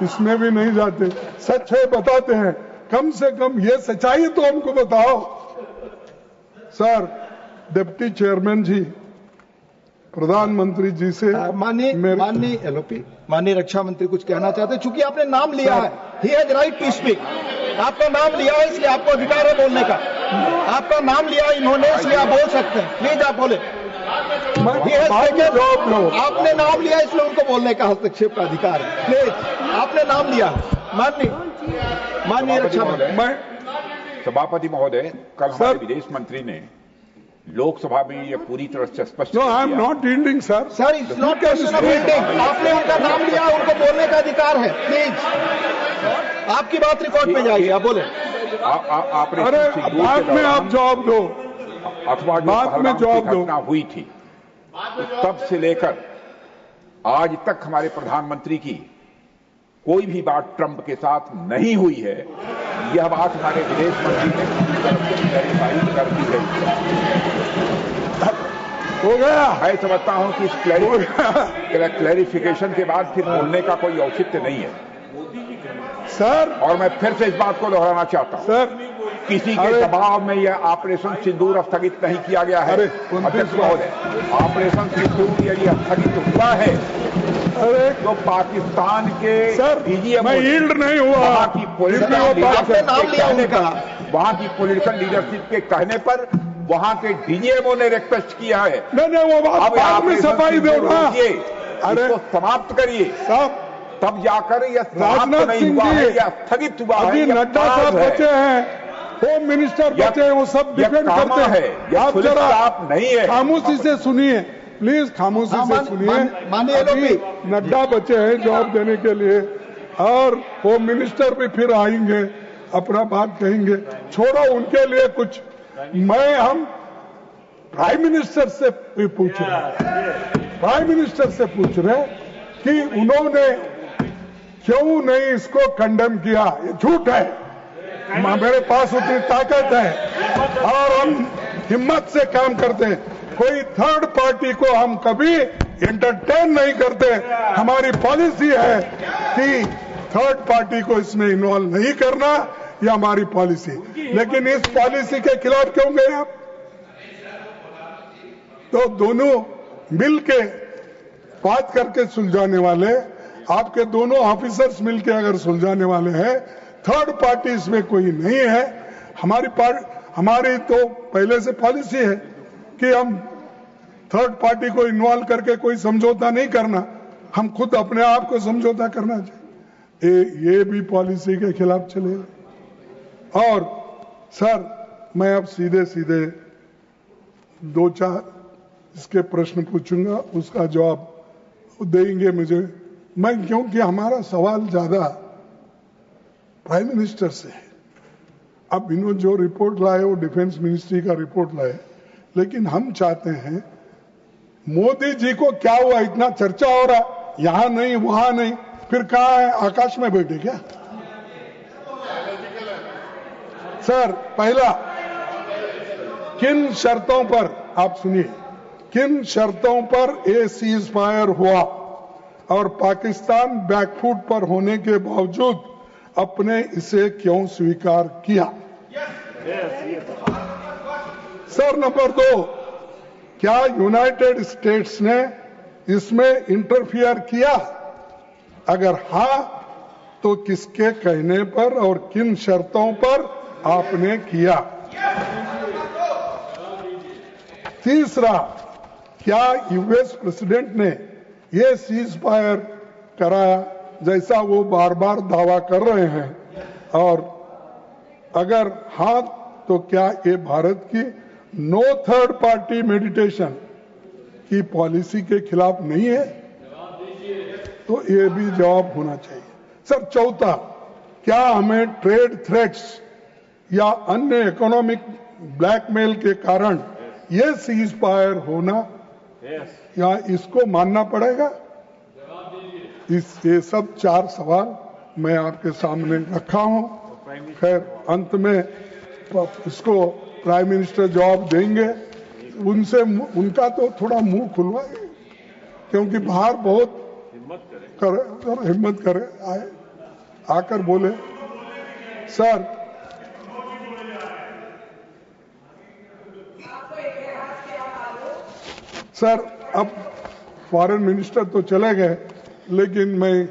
इसमें भी नहीं जाते, सच है बताते हैं। कम से कम ये सच्चाई तो हमको बताओ। सर, डिप्टी चेयरमैन जी प्रधानमंत्री जी से माननीय रक्षा मंत्री कुछ कहना चाहते हैं। चूंकि आपने नाम लिया है, he has right to speak. आपका नाम लिया है इसलिए आपको अधिकार है बोलने का। आपका नाम लिया इन्होंने इसलिए आप बोल सकते हैं। प्लीज आप बोले। आपने नाम लिया इसलिए उनको बोलने का हस्तक्षेप का अधिकार है। प्लीज, आपने नाम लिया। माननीय रक्षा मंत्री। सभापति महोदय, कल हमारे विदेश मंत्री ने लोकसभा में ये पूरी तरह से स्पष्ट आई am not yielding sir. Sir, it's not question of yielding. आपने उनका नाम लिया, उनको बोलने का अधिकार है। प्लीज, आपकी बात रिकॉर्ड में जाएगी, आप बोले। अरे बाद में आप जवाब दो, अथवा बाद में जवाब दो। घटना हुई थी तब से लेकर आज तक हमारे प्रधानमंत्री की कोई भी बात ट्रंप के साथ नहीं हुई है। यह बात हमारे विदेश मंत्री ने क्लैरिफाई कर दी है। हो गया। मैं समझता हूं कि इस क्लैरिफिकेशन के बाद फिर बोलने का कोई औचित्य नहीं है सर। और मैं फिर से इस बात को दोहराना चाहता हूं सर, किसी के दबाव में यह ऑपरेशन सिंदूर स्थगित नहीं किया गया है। अध्यक्ष महोदय, ऑपरेशन सिंदूर यदि स्थगित हुआ है अरे तो पाकिस्तान के सर, DGM मैं यील्ड नहीं हुआ। वहाँ की पॉलिटिकल आपने नाम लिया उनका। वहाँ की पॉलिटिकल लीडरशिप के कहने पर वहाँ के DGMO ने रिक्वेस्ट किया है। नहीं वो बात अब बाद में सफाई दो ना। अरे इसको समाप्त करिए, साहब तब जाकर यह समाप्त राजनाथ नहीं सिंह हुआ है, जी यह स्थगित हुआ है, अभी यह नड्डा पास साहब है। बचे हैं, होम मिनिस्टर बचे हैं, वो सब डिफेंड करते हैं। आप जरा आप नहीं है, खामोशी से सुनिए प्लीज, खामोशी से सुनिए। मानिए अभी नड्डा बचे हैं जवाब देने के लिए, और होम मिनिस्टर भी फिर आएंगे, अपना बात कहेंगे। छोड़ो उनके लिए कुछ, हम प्राइम मिनिस्टर से भी पूछ रहे हैं, प्राइम मिनिस्टर से पूछ रहे हैं कि उन्होंने क्यों नहीं इसको कंडेम किया। ये झूठ है, मेरे पास उतनी ताकत है और हम हिम्मत से काम करते हैं। कोई थर्ड पार्टी को हम कभी एंटरटेन नहीं करते। हमारी पॉलिसी है कि थर्ड पार्टी को इसमें इन्वॉल्व नहीं करना, यह हमारी पॉलिसी। लेकिन इस पॉलिसी के खिलाफ क्यों गए आप? तो दोनों मिलके बात करके सुलझाने वाले, आपके दोनों ऑफिसर्स मिलके अगर सुलझाने वाले हैं, थर्ड पार्टी इसमें कोई नहीं है। हमारी तो पहले से पॉलिसी है कि हम थर्ड पार्टी को इन्वॉल्व करके कोई समझौता नहीं करना, हम खुद अपने आप को समझौता करना चाहिए। ये भी पॉलिसी के खिलाफ चले। और सर, मैं अब सीधे सीधे 2-4 इसके प्रश्न पूछूंगा, उसका जवाब देंगे मुझे। क्योंकि हमारा सवाल ज्यादा प्राइम मिनिस्टर से है। अब इन्होंने जो रिपोर्ट लाए वो डिफेंस मिनिस्ट्री का रिपोर्ट लाए, लेकिन हम चाहते हैं मोदी जी को क्या हुआ, इतना चर्चा हो रहा, यहां नहीं वहां नहीं, फिर कहां है, आकाश में बैठे क्या? सर, पहला, किन शर्तों पर, आप सुनिए, किन शर्तों पर ये सीज फायर हुआ और पाकिस्तान बैकफुट पर होने के बावजूद अपने इसे क्यों स्वीकार किया? सर, नंबर 2, क्या यूनाइटेड स्टेट्स ने इसमें इंटरफियर किया? अगर हां, तो किसके कहने पर और किन शर्तों पर आपने किया? तीसरा, क्या यूएस प्रेसिडेंट ने यह सीज फायर कराया जैसा वो बार बार दावा कर रहे हैं? और अगर हां, तो क्या ये भारत की नो थर्ड पार्टी मेडिटेशन की पॉलिसी के खिलाफ नहीं है? तो ये भी जवाब होना चाहिए। सर, चौथा, क्या हमें ट्रेड थ्रेट्स या अन्य इकोनॉमिक ब्लैकमेल के कारण ये सीज फायर होना या इसको मानना पड़ेगा? ये सब 4 सवाल मैं आपके सामने रखा हूं। खैर, अंत में इसको प्राइम मिनिस्टर जवाब देंगे। उनसे उनका तो थोड़ा मुंह खुलवाए, क्योंकि बाहर बहुत हिम्मत करे, आए आकर बोले। सर, अब फॉरेन मिनिस्टर तो चले गए, लेकिन मैं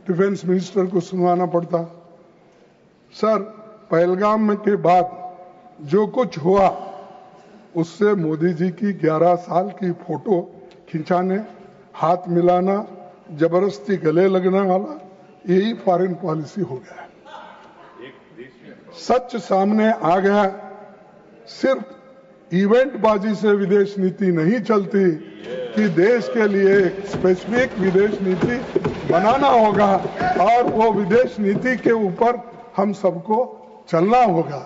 डिफेंस मिनिस्टर को सुनवाना पड़ता। सर, पहलगाम के बाद जो कुछ हुआ, उससे मोदी जी की 11 साल की फोटो खिंचाने, हाथ मिलाना, जबरदस्ती गले लगने वाला, यही फॉरेन पॉलिसी हो गया है। सच सामने आ गया, सिर्फ इवेंट बाजी से विदेश नीति नहीं चलती कि देश के लिए एक स्पेसिफिक विदेश नीति बनाना होगा और वो विदेश नीति के ऊपर हम सबको चलना होगा।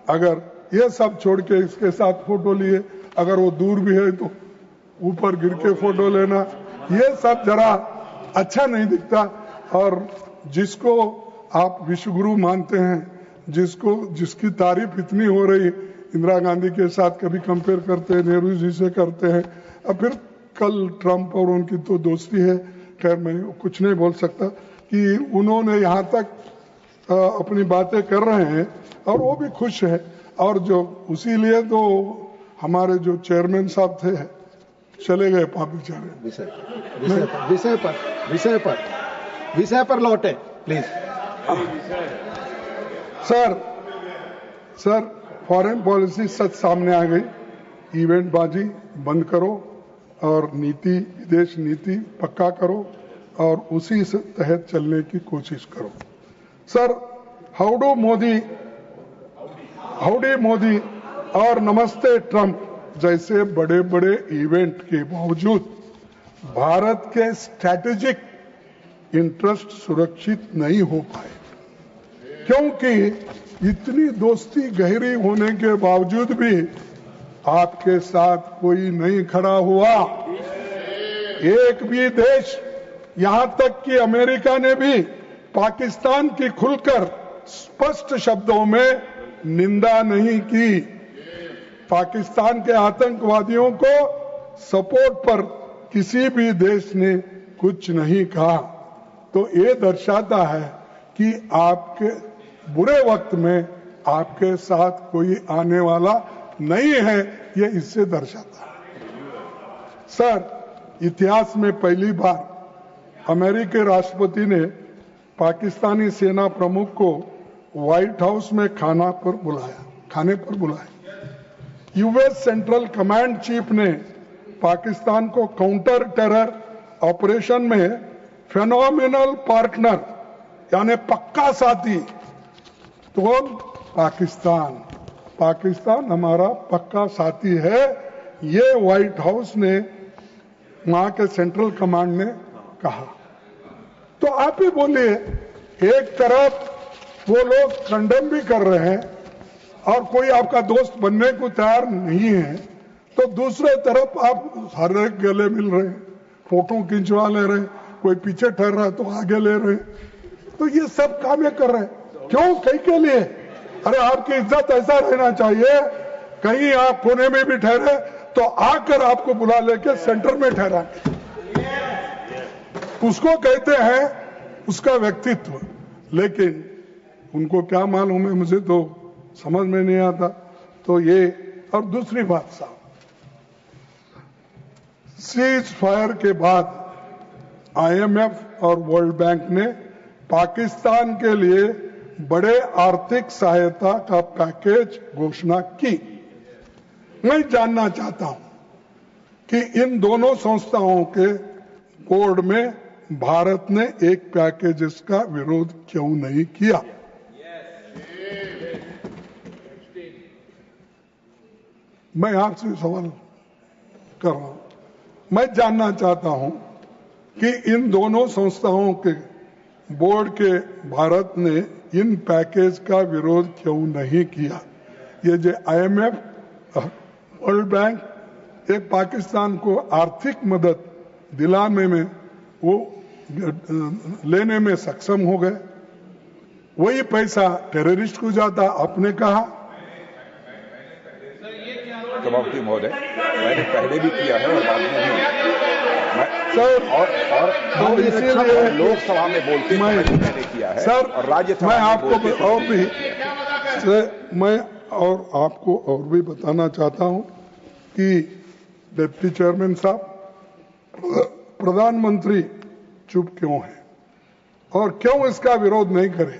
अगर ये सब छोड़ के इसके साथ फोटो लिए, अगर वो दूर भी है तो ऊपर गिर के फोटो लेना, ये सब जरा अच्छा नहीं दिखता। और जिसको आप विश्वगुरु मानते हैं, जिसकी तारीफ इतनी हो रही, इंदिरा गांधी के साथ कभी कंपेयर करते हैं, नेहरू जी से करते हैं, अब फिर कल ट्रंप और उनकी तो दोस्ती है। खैर, मैं कुछ नहीं बोल सकता कि उन्होंने यहाँ तक अपनी बातें कर रहे हैं और वो भी खुश है। और जो उसी लिए तो हमारे जो चेयरमैन साहब थे चले गए पाप बेचारे। विषय पर लौटे प्लीज। सर फॉरेन पॉलिसी सच सामने आ गई। इवेंट बाजी बंद करो और विदेश नीति पक्का करो और उसी से तहत चलने की कोशिश करो। सर हाउडी मोदी और नमस्ते ट्रंप जैसे बड़े बड़े इवेंट के बावजूद भारत के स्ट्रैटेजिक इंटरेस्ट सुरक्षित नहीं हो पाए, क्योंकि इतनी दोस्ती गहरी होने के बावजूद भी आपके साथ कोई नहीं खड़ा हुआ। एक भी देश, यहां तक कि अमेरिका ने भी पाकिस्तान की खुलकर स्पष्ट शब्दों में निंदा नहीं की। पाकिस्तान के आतंकवादियों को सपोर्ट पर किसी भी देश ने कुछ नहीं कहा। तो ये दर्शाता है कि आपके बुरे वक्त में आपके साथ कोई आने वाला नहीं है, ये इससे दर्शाता है। सर इतिहास में पहली बार अमेरिकी राष्ट्रपति ने पाकिस्तानी सेना प्रमुख को व्हाइट हाउस में खाने पर बुलाया। यूएस सेंट्रल कमांड चीफ ने पाकिस्तान को काउंटर टेरर ऑपरेशन में फेनोमिनल पार्टनर यानी पक्का साथी, तो पाकिस्तान हमारा पक्का साथी है, ये व्हाइट हाउस ने वहां के सेंट्रल कमांड ने कहा। तो आप ही बोलिए, एक तरफ वो लोग कंडेम भी कर रहे हैं और कोई आपका दोस्त बनने को तैयार नहीं है, तो दूसरे तरफ आप हर एक गले मिल रहे हैं, फोटो खिंचवा ले रहे हैं, कोई पीछे ठहर रहा है तो आगे ले रहे हैं। तो ये सब काम ये कर रहे हैं, क्यों? कहीं के लिए? अरे आपकी इज्जत ऐसा रहना चाहिए, कहीं आप कोने में भी ठहरे तो आकर आपको बुला लेके सेंटर में ठहरा, उसको कहते हैं उसका व्यक्तित्व। लेकिन उनको क्या मालूम है, मुझे तो समझ में नहीं आता। तो ये, और दूसरी बात साहब, सीज फायर के बाद IMF और वर्ल्ड बैंक ने पाकिस्तान के लिए बड़े आर्थिक सहायता का पैकेज घोषणा की। मैं जानना चाहता हूं कि इन दोनों संस्थाओं के बोर्ड में भारत ने एक पैकेज का विरोध क्यों नहीं किया? मैं आपसे सवाल कर रहा हूं। मैं जानना चाहता हूं कि इन दोनों संस्थाओं के बोर्ड के भारत ने इन पैकेज का विरोध क्यों नहीं किया? ये जो IMF वर्ल्ड बैंक एक पाकिस्तान को आर्थिक मदद दिलाने में वो लेने में सक्षम हो गए, वही पैसा टेररिस्ट को जाता, आपने कहा। सभापति महोदय, मैंने पहले भी किया है और बाद में भी सर, और इसीलिए लोकसभा में बोलते मैंने किया है सर, और राज्यसभा मैं में आपको और भी मैं और आपको और भी बताना चाहता हूं कि डिप्टी चेयरमैन साहब, प्रधानमंत्री चुप क्यों है और क्यों इसका विरोध नहीं करे?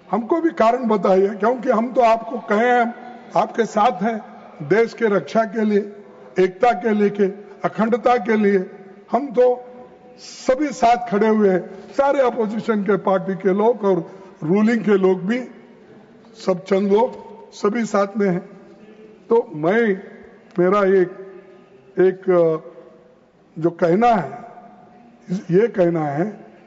हमको भी कारण बताइए, क्योंकि हम तो आपको कहे हैं, आपके साथ हैं, देश के रक्षा के लिए, एकता के लिए, अखंडता के लिए हम तो सभी साथ खड़े हुए हैं, सारे अपोजिशन के पार्टी के लोग और रूलिंग के लोग भी, सब चंद लोग सभी साथ में हैं। तो मेरा एक जो कहना है, ये कहना है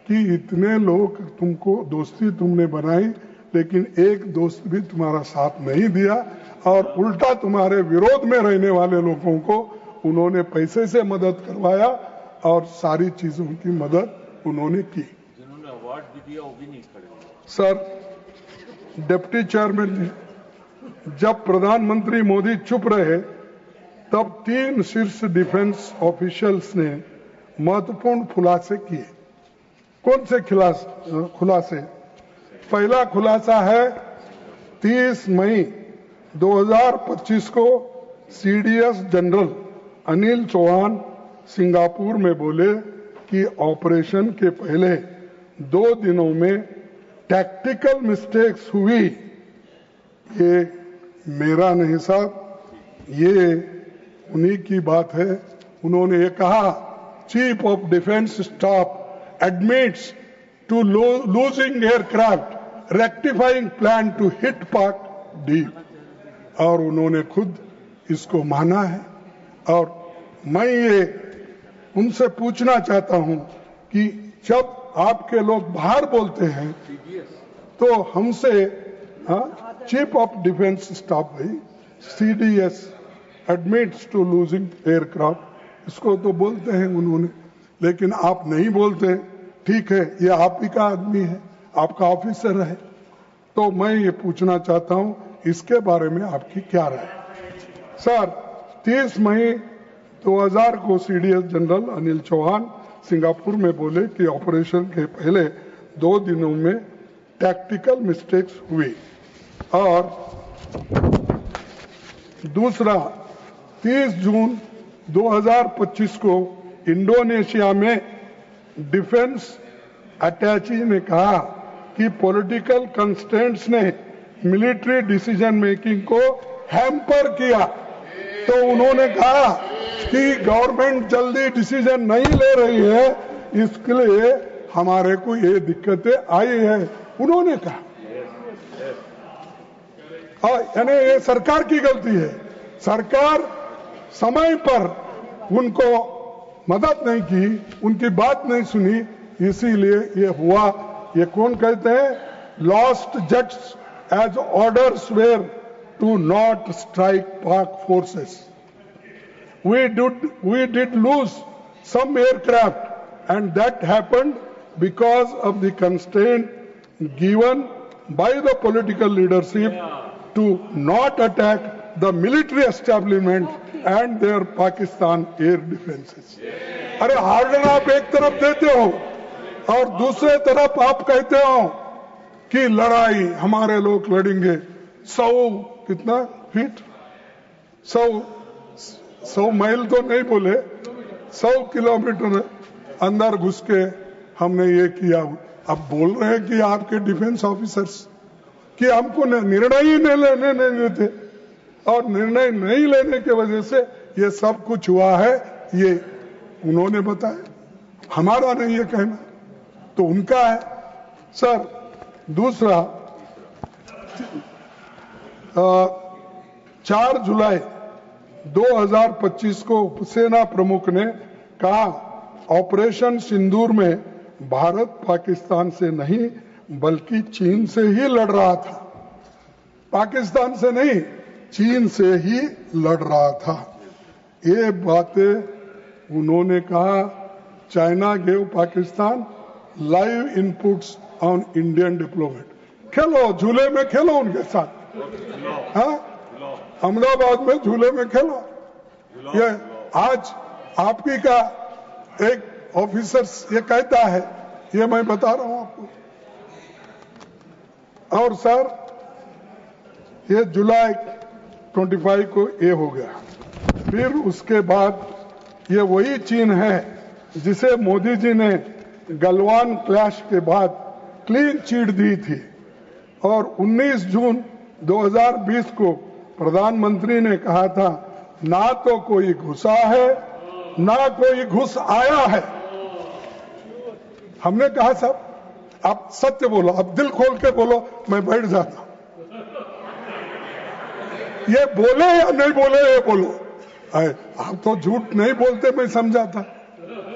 कि इतने लोग तुमको दोस्ती तुमने बनाई, लेकिन एक दोस्त भी तुम्हारा साथ नहीं दिया और उल्टा तुम्हारे विरोध में रहने वाले लोगों को उन्होंने पैसे से मदद करवाया और सारी चीजों की मदद उन्होंने की। जिन्होंने अवार्ड भी दिया वो भी नहीं खड़े। सर, डिप्टी चेयरमैन जी, जब प्रधानमंत्री मोदी चुप रहे तब 3 शीर्ष डिफेंस ऑफिशियल्स ने महत्वपूर्ण खुलासे किए। कौन से खुलासे? पहला खुलासा है 30 मई 2025 को CDS general Anil Chauhan Singapore में बोले कि ऑपरेशन के पहले 2 दिनों में टैक्टिकल मिस्टेक्स हुई। ये मेरा नहीं साहब, ये उन्हीं की बात है। उन्होंने ये कहा, chief of defence staff admits to losing aircraft rectifying plan to hit Pak deep, और उन्होंने खुद इसको माना है। और मैं ये उनसे पूछना चाहता हूं कि जब आपके लोग बाहर बोलते हैं तो हमसे चीफ ऑफ डिफेंस स्टाफ भाई CDS admits to losing aircraft, इसको तो बोलते हैं उन्होंने, लेकिन आप नहीं बोलते। ठीक है, ये आप ही का आदमी है, आपका ऑफिसर है, तो मैं ये पूछना चाहता हूं इसके बारे में आपकी क्या राय। सर, 30 मई 2000 को CDS general Anil Chauhan Singapore में बोले कि ऑपरेशन के पहले 2 दिनों में टैक्टिकल मिस्टेक्स हुई। और दूसरा, 30 जून 2025 को इंडोनेशिया में डिफेंस अटैची ने कहा कि पॉलिटिकल कंस्ट्रेंट्स ने मिलिट्री डिसीजन मेकिंग को हैम्पर किया। तो उन्होंने कहा कि गवर्नमेंट जल्दी डिसीजन नहीं ले रही है, इसके लिए हमारे को ये दिक्कतें आई है, उन्होंने कहा। यानी ये सरकार की गलती है, सरकार समय पर उनको मदद नहीं की, उनकी बात नहीं सुनी, इसीलिए ये हुआ। ये कौन कहते हैं, lost jets as orders were to not strike Pak forces. We did lose some aircraft, and that happened because of the constraint given by the political leadership to not attack the military establishment and their Pakistan air defenses. अरे हार्डन आप एक तरफ देते हो और दूसरे तरफ आप कहते हो कि लड़ाई हमारे लोग लड़ेंगे 100 कितना फीट 100 माइल तो नहीं बोले, 100 किलोमीटर अंदर घुस के हमने ये किया। अब बोल रहे हैं कि आपके डिफेंस ऑफिसर्स कि हमको निर्णय ही नहीं लेने देते, और निर्णय नहीं लेने की वजह से ये सब कुछ हुआ है, ये उन्होंने बताया, हमारा नहीं ये कहना, तो उनका है। सर, दूसरा 4 जुलाई 2025 को उपसेना प्रमुख ने कहा, ऑपरेशन सिंदूर में भारत पाकिस्तान से नहीं बल्कि चीन से ही लड़ रहा था। पाकिस्तान से नहीं, चीन से ही लड़ रहा था। ये बातें उन्होंने कहा। China gave Pakistan live inputs on Indian development. खेलो, झूले में खेलो उनके साथ, हाँ, अहमदाबाद में झूले में खेलो। ये आज आपकी का एक ऑफिसर ये कहता है, ये मैं बता रहा हूं आपको। और सर, ये जुलाई 25 को ये हो गया। फिर उसके बाद ये वही चीन है जिसे मोदी जी ने गलवान क्लैश के बाद क्लीन चिट दी थी, और 19 जून 2020 को प्रधानमंत्री ने कहा था, ना तो कोई घुसा है ना कोई घुस आया है। हमने कहा साहब आप सत्य बोलो, आप दिल खोल के बोलो, मैं बैठ जाता। ये बोले या नहीं बोले ये बोलो। आप तो झूठ नहीं बोलते, मैं समझा था,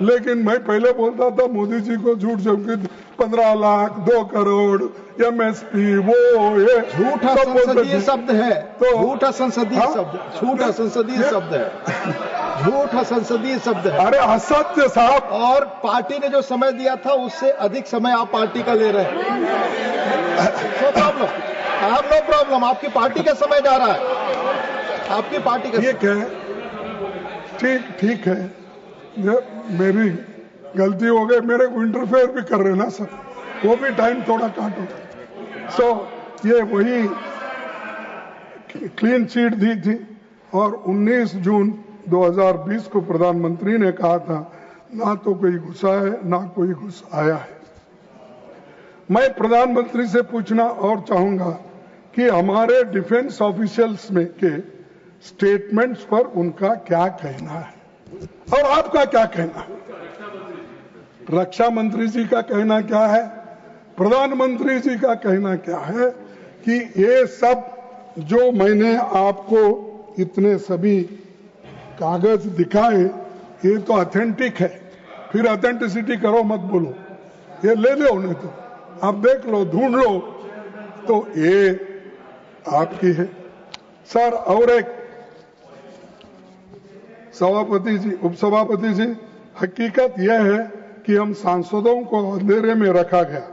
लेकिन मैं पहले बोलता था मोदी जी को झूठ, जबकि 15 लाख 2 करोड़ MSP वो ये झूठा संसदीय शब्द है, तो झूठा संसदीय शब्द, झूठा संसदीय शब्द है, झूठा संसदीय शब्द है। अरे असत्य साहब। और पार्टी ने जो समय दिया था उससे अधिक समय आप पार्टी का ले रहे हैं। नो प्रॉब्लम, नो प्रॉब्लम, आपकी पार्टी का समय जा रहा है, आपकी पार्टी का। ठीक है, ठीक है, मेरी गलती हो गई, मेरे को इंटरफेयर भी कर रहे ना सर, वो भी टाइम थोड़ा काटो। सो ये वही क्लीन चिट दी थी, और 19 जून 2020 को प्रधानमंत्री ने कहा था, ना तो कोई घुसा है ना कोई घुस आया है। मैं प्रधानमंत्री से पूछना और चाहूंगा कि हमारे डिफेंस ऑफिशियल्स में के स्टेटमेंट्स पर उनका क्या कहना है और आपका क्या कहना है। रक्षा मंत्री जी का कहना क्या है, प्रधानमंत्री जी का कहना क्या है कि ये सब जो मैंने आपको इतने सभी कागज दिखाए ये तो ऑथेंटिक है, फिर ऑथेंटिसिटी करो मत बोलो, ये ले लो, नहीं तो आप देख लो, ढूंढ लो, तो ये आपकी है सर। और एक सभापति जी, उपसभापति जी, हकीकत यह है कि हम सांसदों को अंधेरे में रखा गया।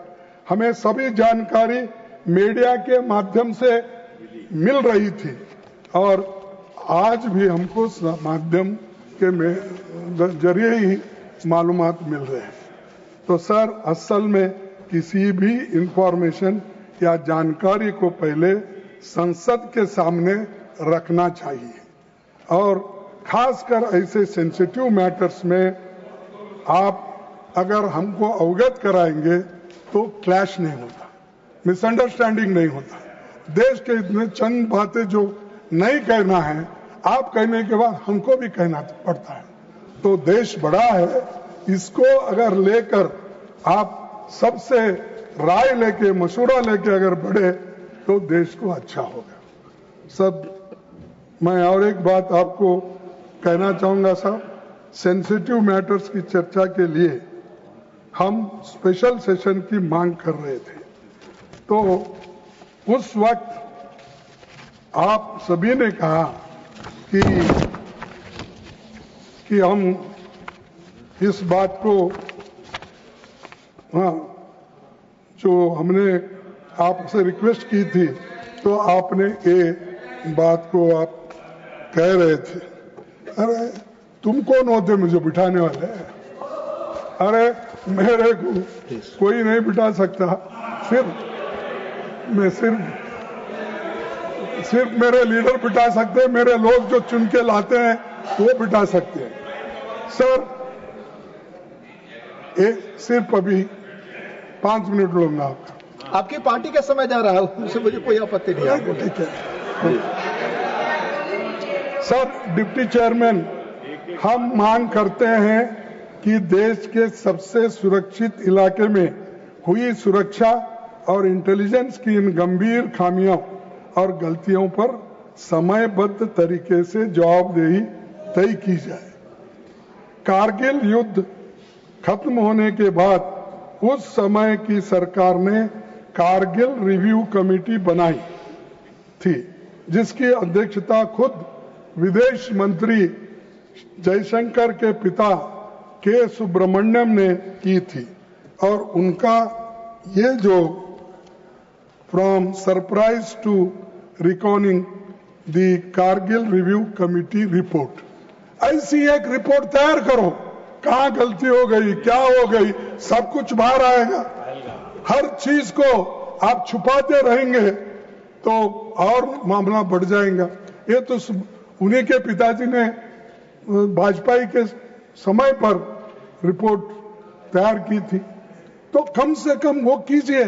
हमें सभी जानकारी मीडिया के माध्यम से मिल रही थी और आज भी हमको माध्यम के जरिए ही मालूमात मिल रहे हैं। तो सर, असल में किसी भी इंफॉर्मेशन या जानकारी को पहले संसद के सामने रखना चाहिए और खासकर ऐसे सेंसिटिव मैटर्स में आप अगर हमको अवगत कराएंगे तो क्लैश नहीं होता, मिसअंडरस्टैंडिंग नहीं होता। देश के इतने चंद बातें जो नहीं कहना है, आप कहने के बाद हमको भी कहना पड़ता है। तो देश बड़ा है, इसको अगर लेकर आप सबसे राय लेके, मशवरा लेके अगर बढ़े तो देश को अच्छा होगा। सब मैं और एक बात आपको कहना चाहूंगा साहब, सेंसिटिव मैटर्स की चर्चा के लिए हम स्पेशल सेशन की मांग कर रहे थे, तो उस वक्त आप सभी ने कहा कि हम इस बात को, हाँ, जो हमने आपसे रिक्वेस्ट की थी तो आपने ये बात को आप कह रहे थे, अरे तुम कौन होते मुझे बिठाने वाले? अरे मेरे को कोई नहीं बिठा सकता, सिर्फ मेरे लीडर बिठा सकते हैं, मेरे लोग जो चुन के लाते हैं वो बिठा सकते हैं। सर, सिर्फ अभी 5 मिनट लूंगा आपका। आपकी पार्टी का समय जा रहा है, उससे मुझे कोई आपत्ति नहीं है। ठीक है सर। डिप्टी चेयरमैन, हम मांग करते हैं कि देश के सबसे सुरक्षित इलाके में हुई सुरक्षा और इंटेलिजेंस की इन गंभीर खामियों और गलतियों पर समयबद्ध तरीके से जवाबदेही तय की जाए। कारगिल युद्ध खत्म होने के बाद उस समय की सरकार ने कारगिल रिव्यू कमेटी बनाई थी, जिसकी अध्यक्षता खुद विदेश मंत्री जयशंकर के पिता के सुब्रमण्यम ने की थी और उनका ये जो from surprise to recording the Kargil review committee report, ऐसी एक रिपोर्ट तैयार करो, कहां गलती हो गई, क्या हो गई, सब कुछ बाहर आएगा। हर चीज को आप छुपाते रहेंगे तो और मामला बढ़ जाएगा। ये तो उन्हीं के पिताजी ने वाजपेयी के समय पर रिपोर्ट तैयार की थी, तो कम से कम वो कीजिए,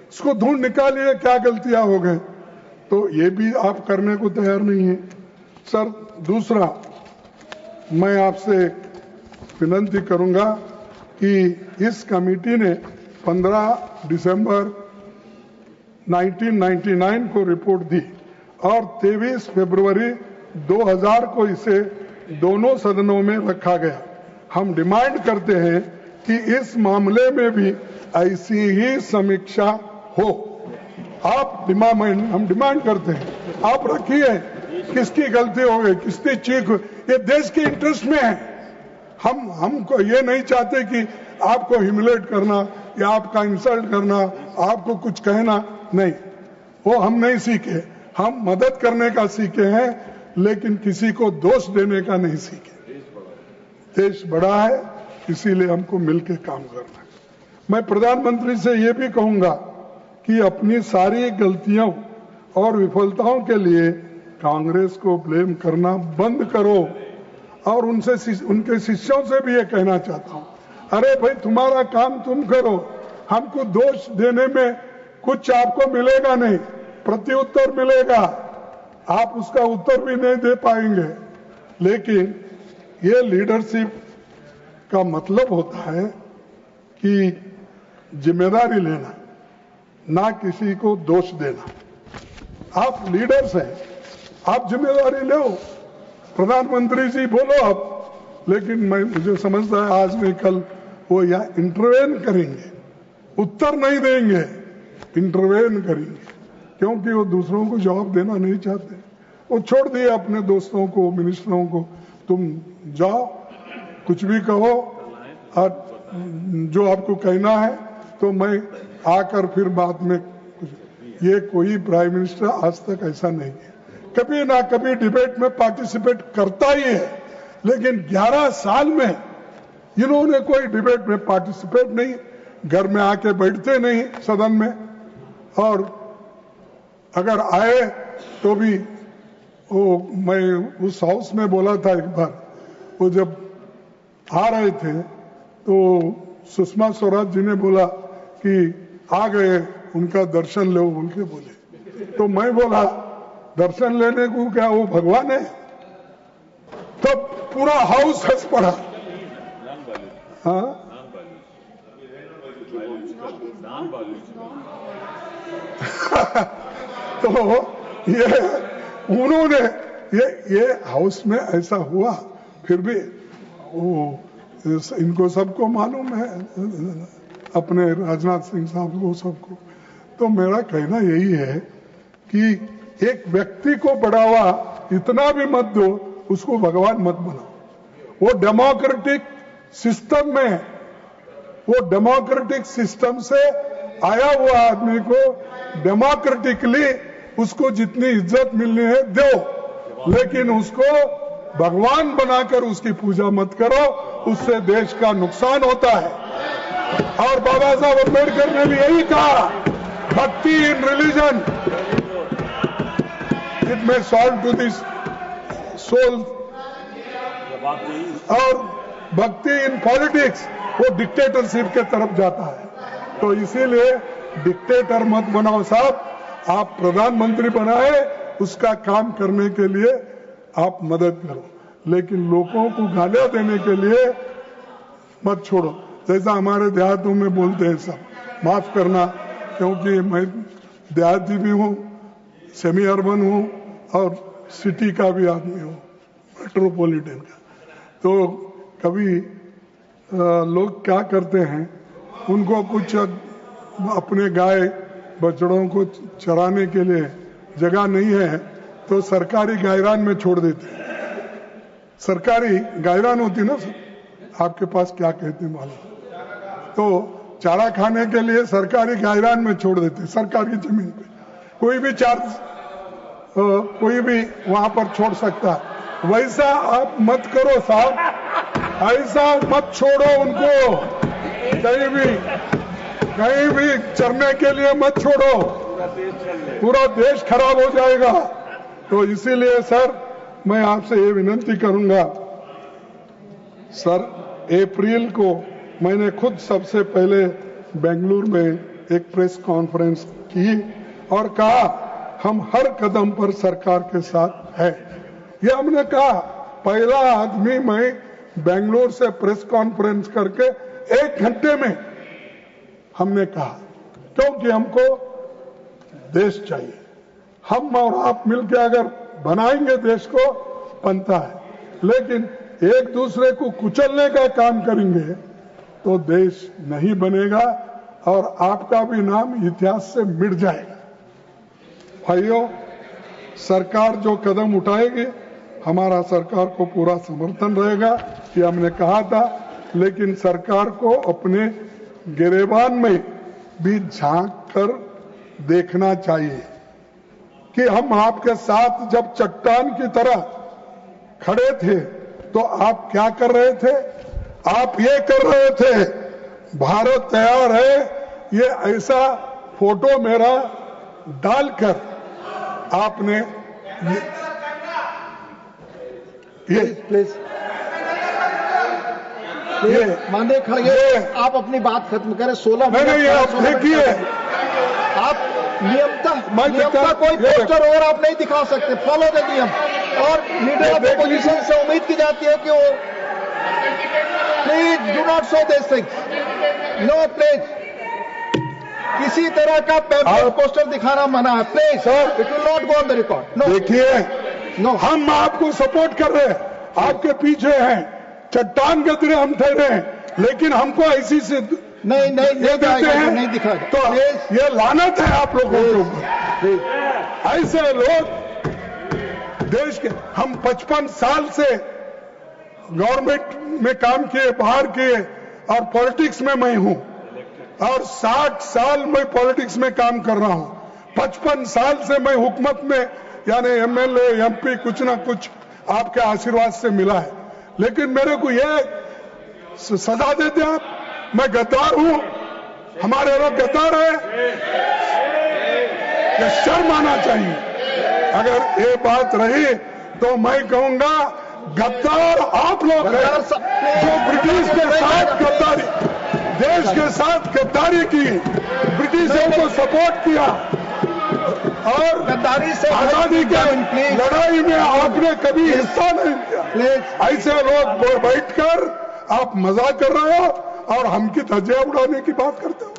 उसको ढूंढ निकालिए क्या गलतियां हो गए। तो ये भी आप करने को तैयार नहीं है सर। दूसरा, मैं आपसे विनती करूंगा कि इस कमेटी ने 15 दिसंबर 1999 को रिपोर्ट दी और 23 फरवरी 2000 को इसे दोनों सदनों में रखा गया। हम डिमांड करते हैं कि इस मामले में भी ऐसी ही समीक्षा हो। हम डिमांड करते हैं, आप रखिए, किसकी गलती हो गई, किसकी चीख, ये देश के इंटरेस्ट में है। हमको ये नहीं चाहते कि आपको ह्यूमिलेट करना या आपका इंसल्ट करना, आपको कुछ कहना, नहीं, वो हम नहीं सीखे। हम मदद करने का सीखे हैं, लेकिन किसी को दोष देने का नहीं सीखे। देश बड़ा है, इसीलिए हमको मिलकर काम करना है। मैं प्रधानमंत्री से ये भी कहूंगा कि अपनी सारी गलतियों और विफलताओं के लिए कांग्रेस को ब्लेम करना बंद करो और उनके शिष्यों से भी ये कहना चाहता हूं, अरे भाई तुम्हारा काम तुम करो, हमको दोष देने में कुछ आपको मिलेगा नहीं, प्रत्युत्तर मिलेगा, आप उसका उत्तर भी नहीं दे पाएंगे। लेकिन ये लीडरशिप का मतलब होता है कि जिम्मेदारी लेना, ना किसी को दोष देना। आप लीडर्स हैं, आप जिम्मेदारी लो, प्रधानमंत्री जी बोलो अब, लेकिन मुझे समझता है आज नहीं कल वो यहाँ इंटरवेन करेंगे, उत्तर नहीं देंगे, इंटरवेन करेंगे, क्योंकि वो दूसरों को जवाब देना नहीं चाहते। वो छोड़ दिए अपने दोस्तों को, मिनिस्टरों को, तुम जाओ कुछ भी कहो और जो आपको कहना है तो मैं आकर फिर बाद में ये कोई प्राइम मिनिस्टर आज तक ऐसा नहीं है, कभी ना कभी डिबेट में पार्टिसिपेट करता ही है, लेकिन 11 साल में इन्होंने कोई डिबेट में पार्टिसिपेट नहीं, घर में आके बैठते नहीं सदन में, और अगर आए तो भी वो, मैं उस हाउस में बोला था एक बार, वो जब आ रहे थे तो सुषमा स्वराज जी ने बोला कि आ गए, उनका दर्शन लो बोल के बोले, तो मैं बोला दर्शन लेने को क्या वो भगवान है? तब पूरा हाउस हंस पड़ा। हाँ, तो ये उन्होंने ये हाउस में ऐसा हुआ, फिर भी वो इनको सबको मालूम है, अपने राजनाथ सिंह साहब को, सबको। तो मेरा कहना यही है कि एक व्यक्ति को बढ़ावा इतना भी मत दो, उसको भगवान मत बनाओ। वो डेमोक्रेटिक सिस्टम में, वो डेमोक्रेटिक सिस्टम से आया हुआ आदमी को डेमोक्रेटिकली उसको जितनी इज्जत मिलनी है दो, लेकिन उसको भगवान बनाकर उसकी पूजा मत करो, उससे देश का नुकसान होता है। और बाबा साहब अम्बेडकर ने भी यही कहा, भक्ति इन रिलीजन इट में सॉल्व टू दिस सोल, और भक्ति इन पॉलिटिक्स वो डिक्टेटरशिप के तरफ जाता है। तो इसीलिए डिक्टेटर मत बनाओ साहब, आप प्रधानमंत्री बनाए, उसका काम करने के लिए आप मदद करो, लेकिन लोगों को गालियां देने के लिए मत छोड़ो। जैसा हमारे देहातों में बोलते हैं सब, माफ करना, क्योंकि मैं देहाती भी हूँ, सेमी अर्बन हूँ और सिटी का भी आदमी हूँ, मेट्रोपॉलिटन का। तो कभी लोग क्या करते हैं, उनको कुछ अपने गाय बछड़ों को चराने के लिए जगह नहीं है तो सरकारी गायरान में छोड़ देते हैं। सरकारी गायरान होती ना, आपके पास क्या कहते हैं मालूम, तो चारा खाने के लिए सरकारी गायरान में छोड़ देते हैं, सरकारी जमीन पे। कोई भी चार्ज कोई भी वहां पर छोड़ सकता है। वैसा आप मत करो साहब, ऐसा मत छोड़ो उनको, कहीं भी चरने के लिए मत छोड़ो, पूरा देश खराब हो जाएगा। तो इसीलिए सर मैं आपसे ये विनती करूंगा, सर अप्रैल को मैंने खुद सबसे पहले बेंगलुरु में एक प्रेस कॉन्फ्रेंस की और कहा हम हर कदम पर सरकार के साथ है। ये हमने कहा, पहला आदमी मैं बेंगलुरु से प्रेस कॉन्फ्रेंस करके 1 घंटे में हमने कहा, क्योंकि हमको देश चाहिए, हम और आप मिलकर अगर बनाएंगे देश को बनता है, लेकिन एक दूसरे को कुचलने का काम करेंगे तो देश नहीं बनेगा और आपका भी नाम इतिहास से मिट जाएगा। भाइयों, सरकार जो कदम उठाएगी हमारा सरकार को पूरा समर्थन रहेगा, ये हमने कहा था, लेकिन सरकार को अपने गिरेबान में भी झांक कर देखना चाहिए कि हम आपके साथ जब चट्टान की तरह खड़े थे तो आप क्या कर रहे थे? आप ये कर रहे थे, भारत तैयार है, ये ऐसा फोटो मेरा डालकर आपने ये ये माननीय खड़गे, आप अपनी बात खत्म करें। 16 नहीं, आप देखिए, आप नियमता कोई पोस्टर और आप नहीं दिखा सकते। फॉलो द नियम। और लीडर ऑफ अपोजिशन से उम्मीद की जाती है कि वो please do not show this things. No please, किसी तरह का पेपर पोस्टर दिखाना मना है। Please sir, it will not go on the record. No, देखिए, नो, हम आपको सपोर्ट कर रहे हैं, आपके पीछे हैं, चट्टान के तरह हम ठहरे हैं, लेकिन हमको ऐसी से नहीं देते हैं, नहीं दिखाएगा। तो ये लानत है आप लोगों के ऊपर। ऐसे लोग देश के, हम 55 साल से गवर्नमेंट में काम किए, बाहर किए, और पॉलिटिक्स में मैं हूं, और 60 साल मैं पॉलिटिक्स में काम कर रहा हूं। 55 साल से मैं हुकूमत में, यानी एमएलए, एमपी, कुछ ना कुछ आपके आशीर्वाद से मिला है, लेकिन मेरे को ये सजा देते आप, मैं गद्दार हूं, हमारे लोग गद्दार है, ये शर्म आना चाहिए। अगर ये बात रही तो मैं कहूंगा गद्दार आप लोग हैं, जो ब्रिटिश के साथ गद्दारी, देश के साथ गद्दारी की, ब्रिटिशों को सपोर्ट किया, और गद्दारी से आजादी की लड़ाई में आपने कभी हिस्सा नहीं लिया। ऐसे लोग बैठकर आप मजाक कर रहे हो और हमकी धज्जियां उड़ाने की बात करते हो।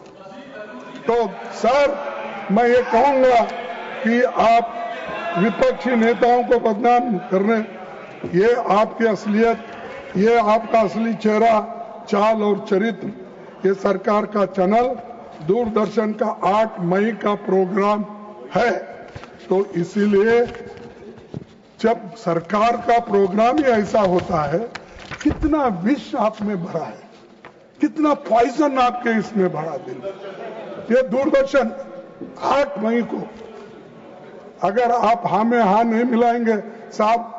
तो सर, मैं ये कहूंगा कि आप विपक्षी नेताओं को बदनाम करने, ये आपकी असलियत, ये आपका असली चेहरा, चाल और चरित्र, ये सरकार का चैनल दूरदर्शन का 8 मई का प्रोग्राम है। तो इसीलिए जब सरकार का प्रोग्राम ही ऐसा होता है, कितना विष आप में भरा है, कितना पॉइजन आपके इसमें भरा दिल। ये दूरदर्शन 8 मई को, अगर आप हाँ में हाँ नहीं मिलाएंगे साहब,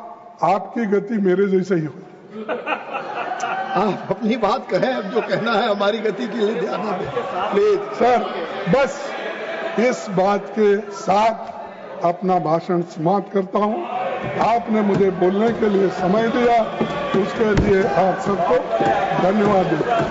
आपकी गति मेरे जैसे ही होगी। आप अपनी बात कहें, अब जो कहना है हमारी गति के लिए ध्यान दें प्लीज। सर, बस इस बात के साथ अपना भाषण समाप्त करता हूं। आपने मुझे बोलने के लिए समय दिया, उसके लिए आप सबको धन्यवाद देता हूं।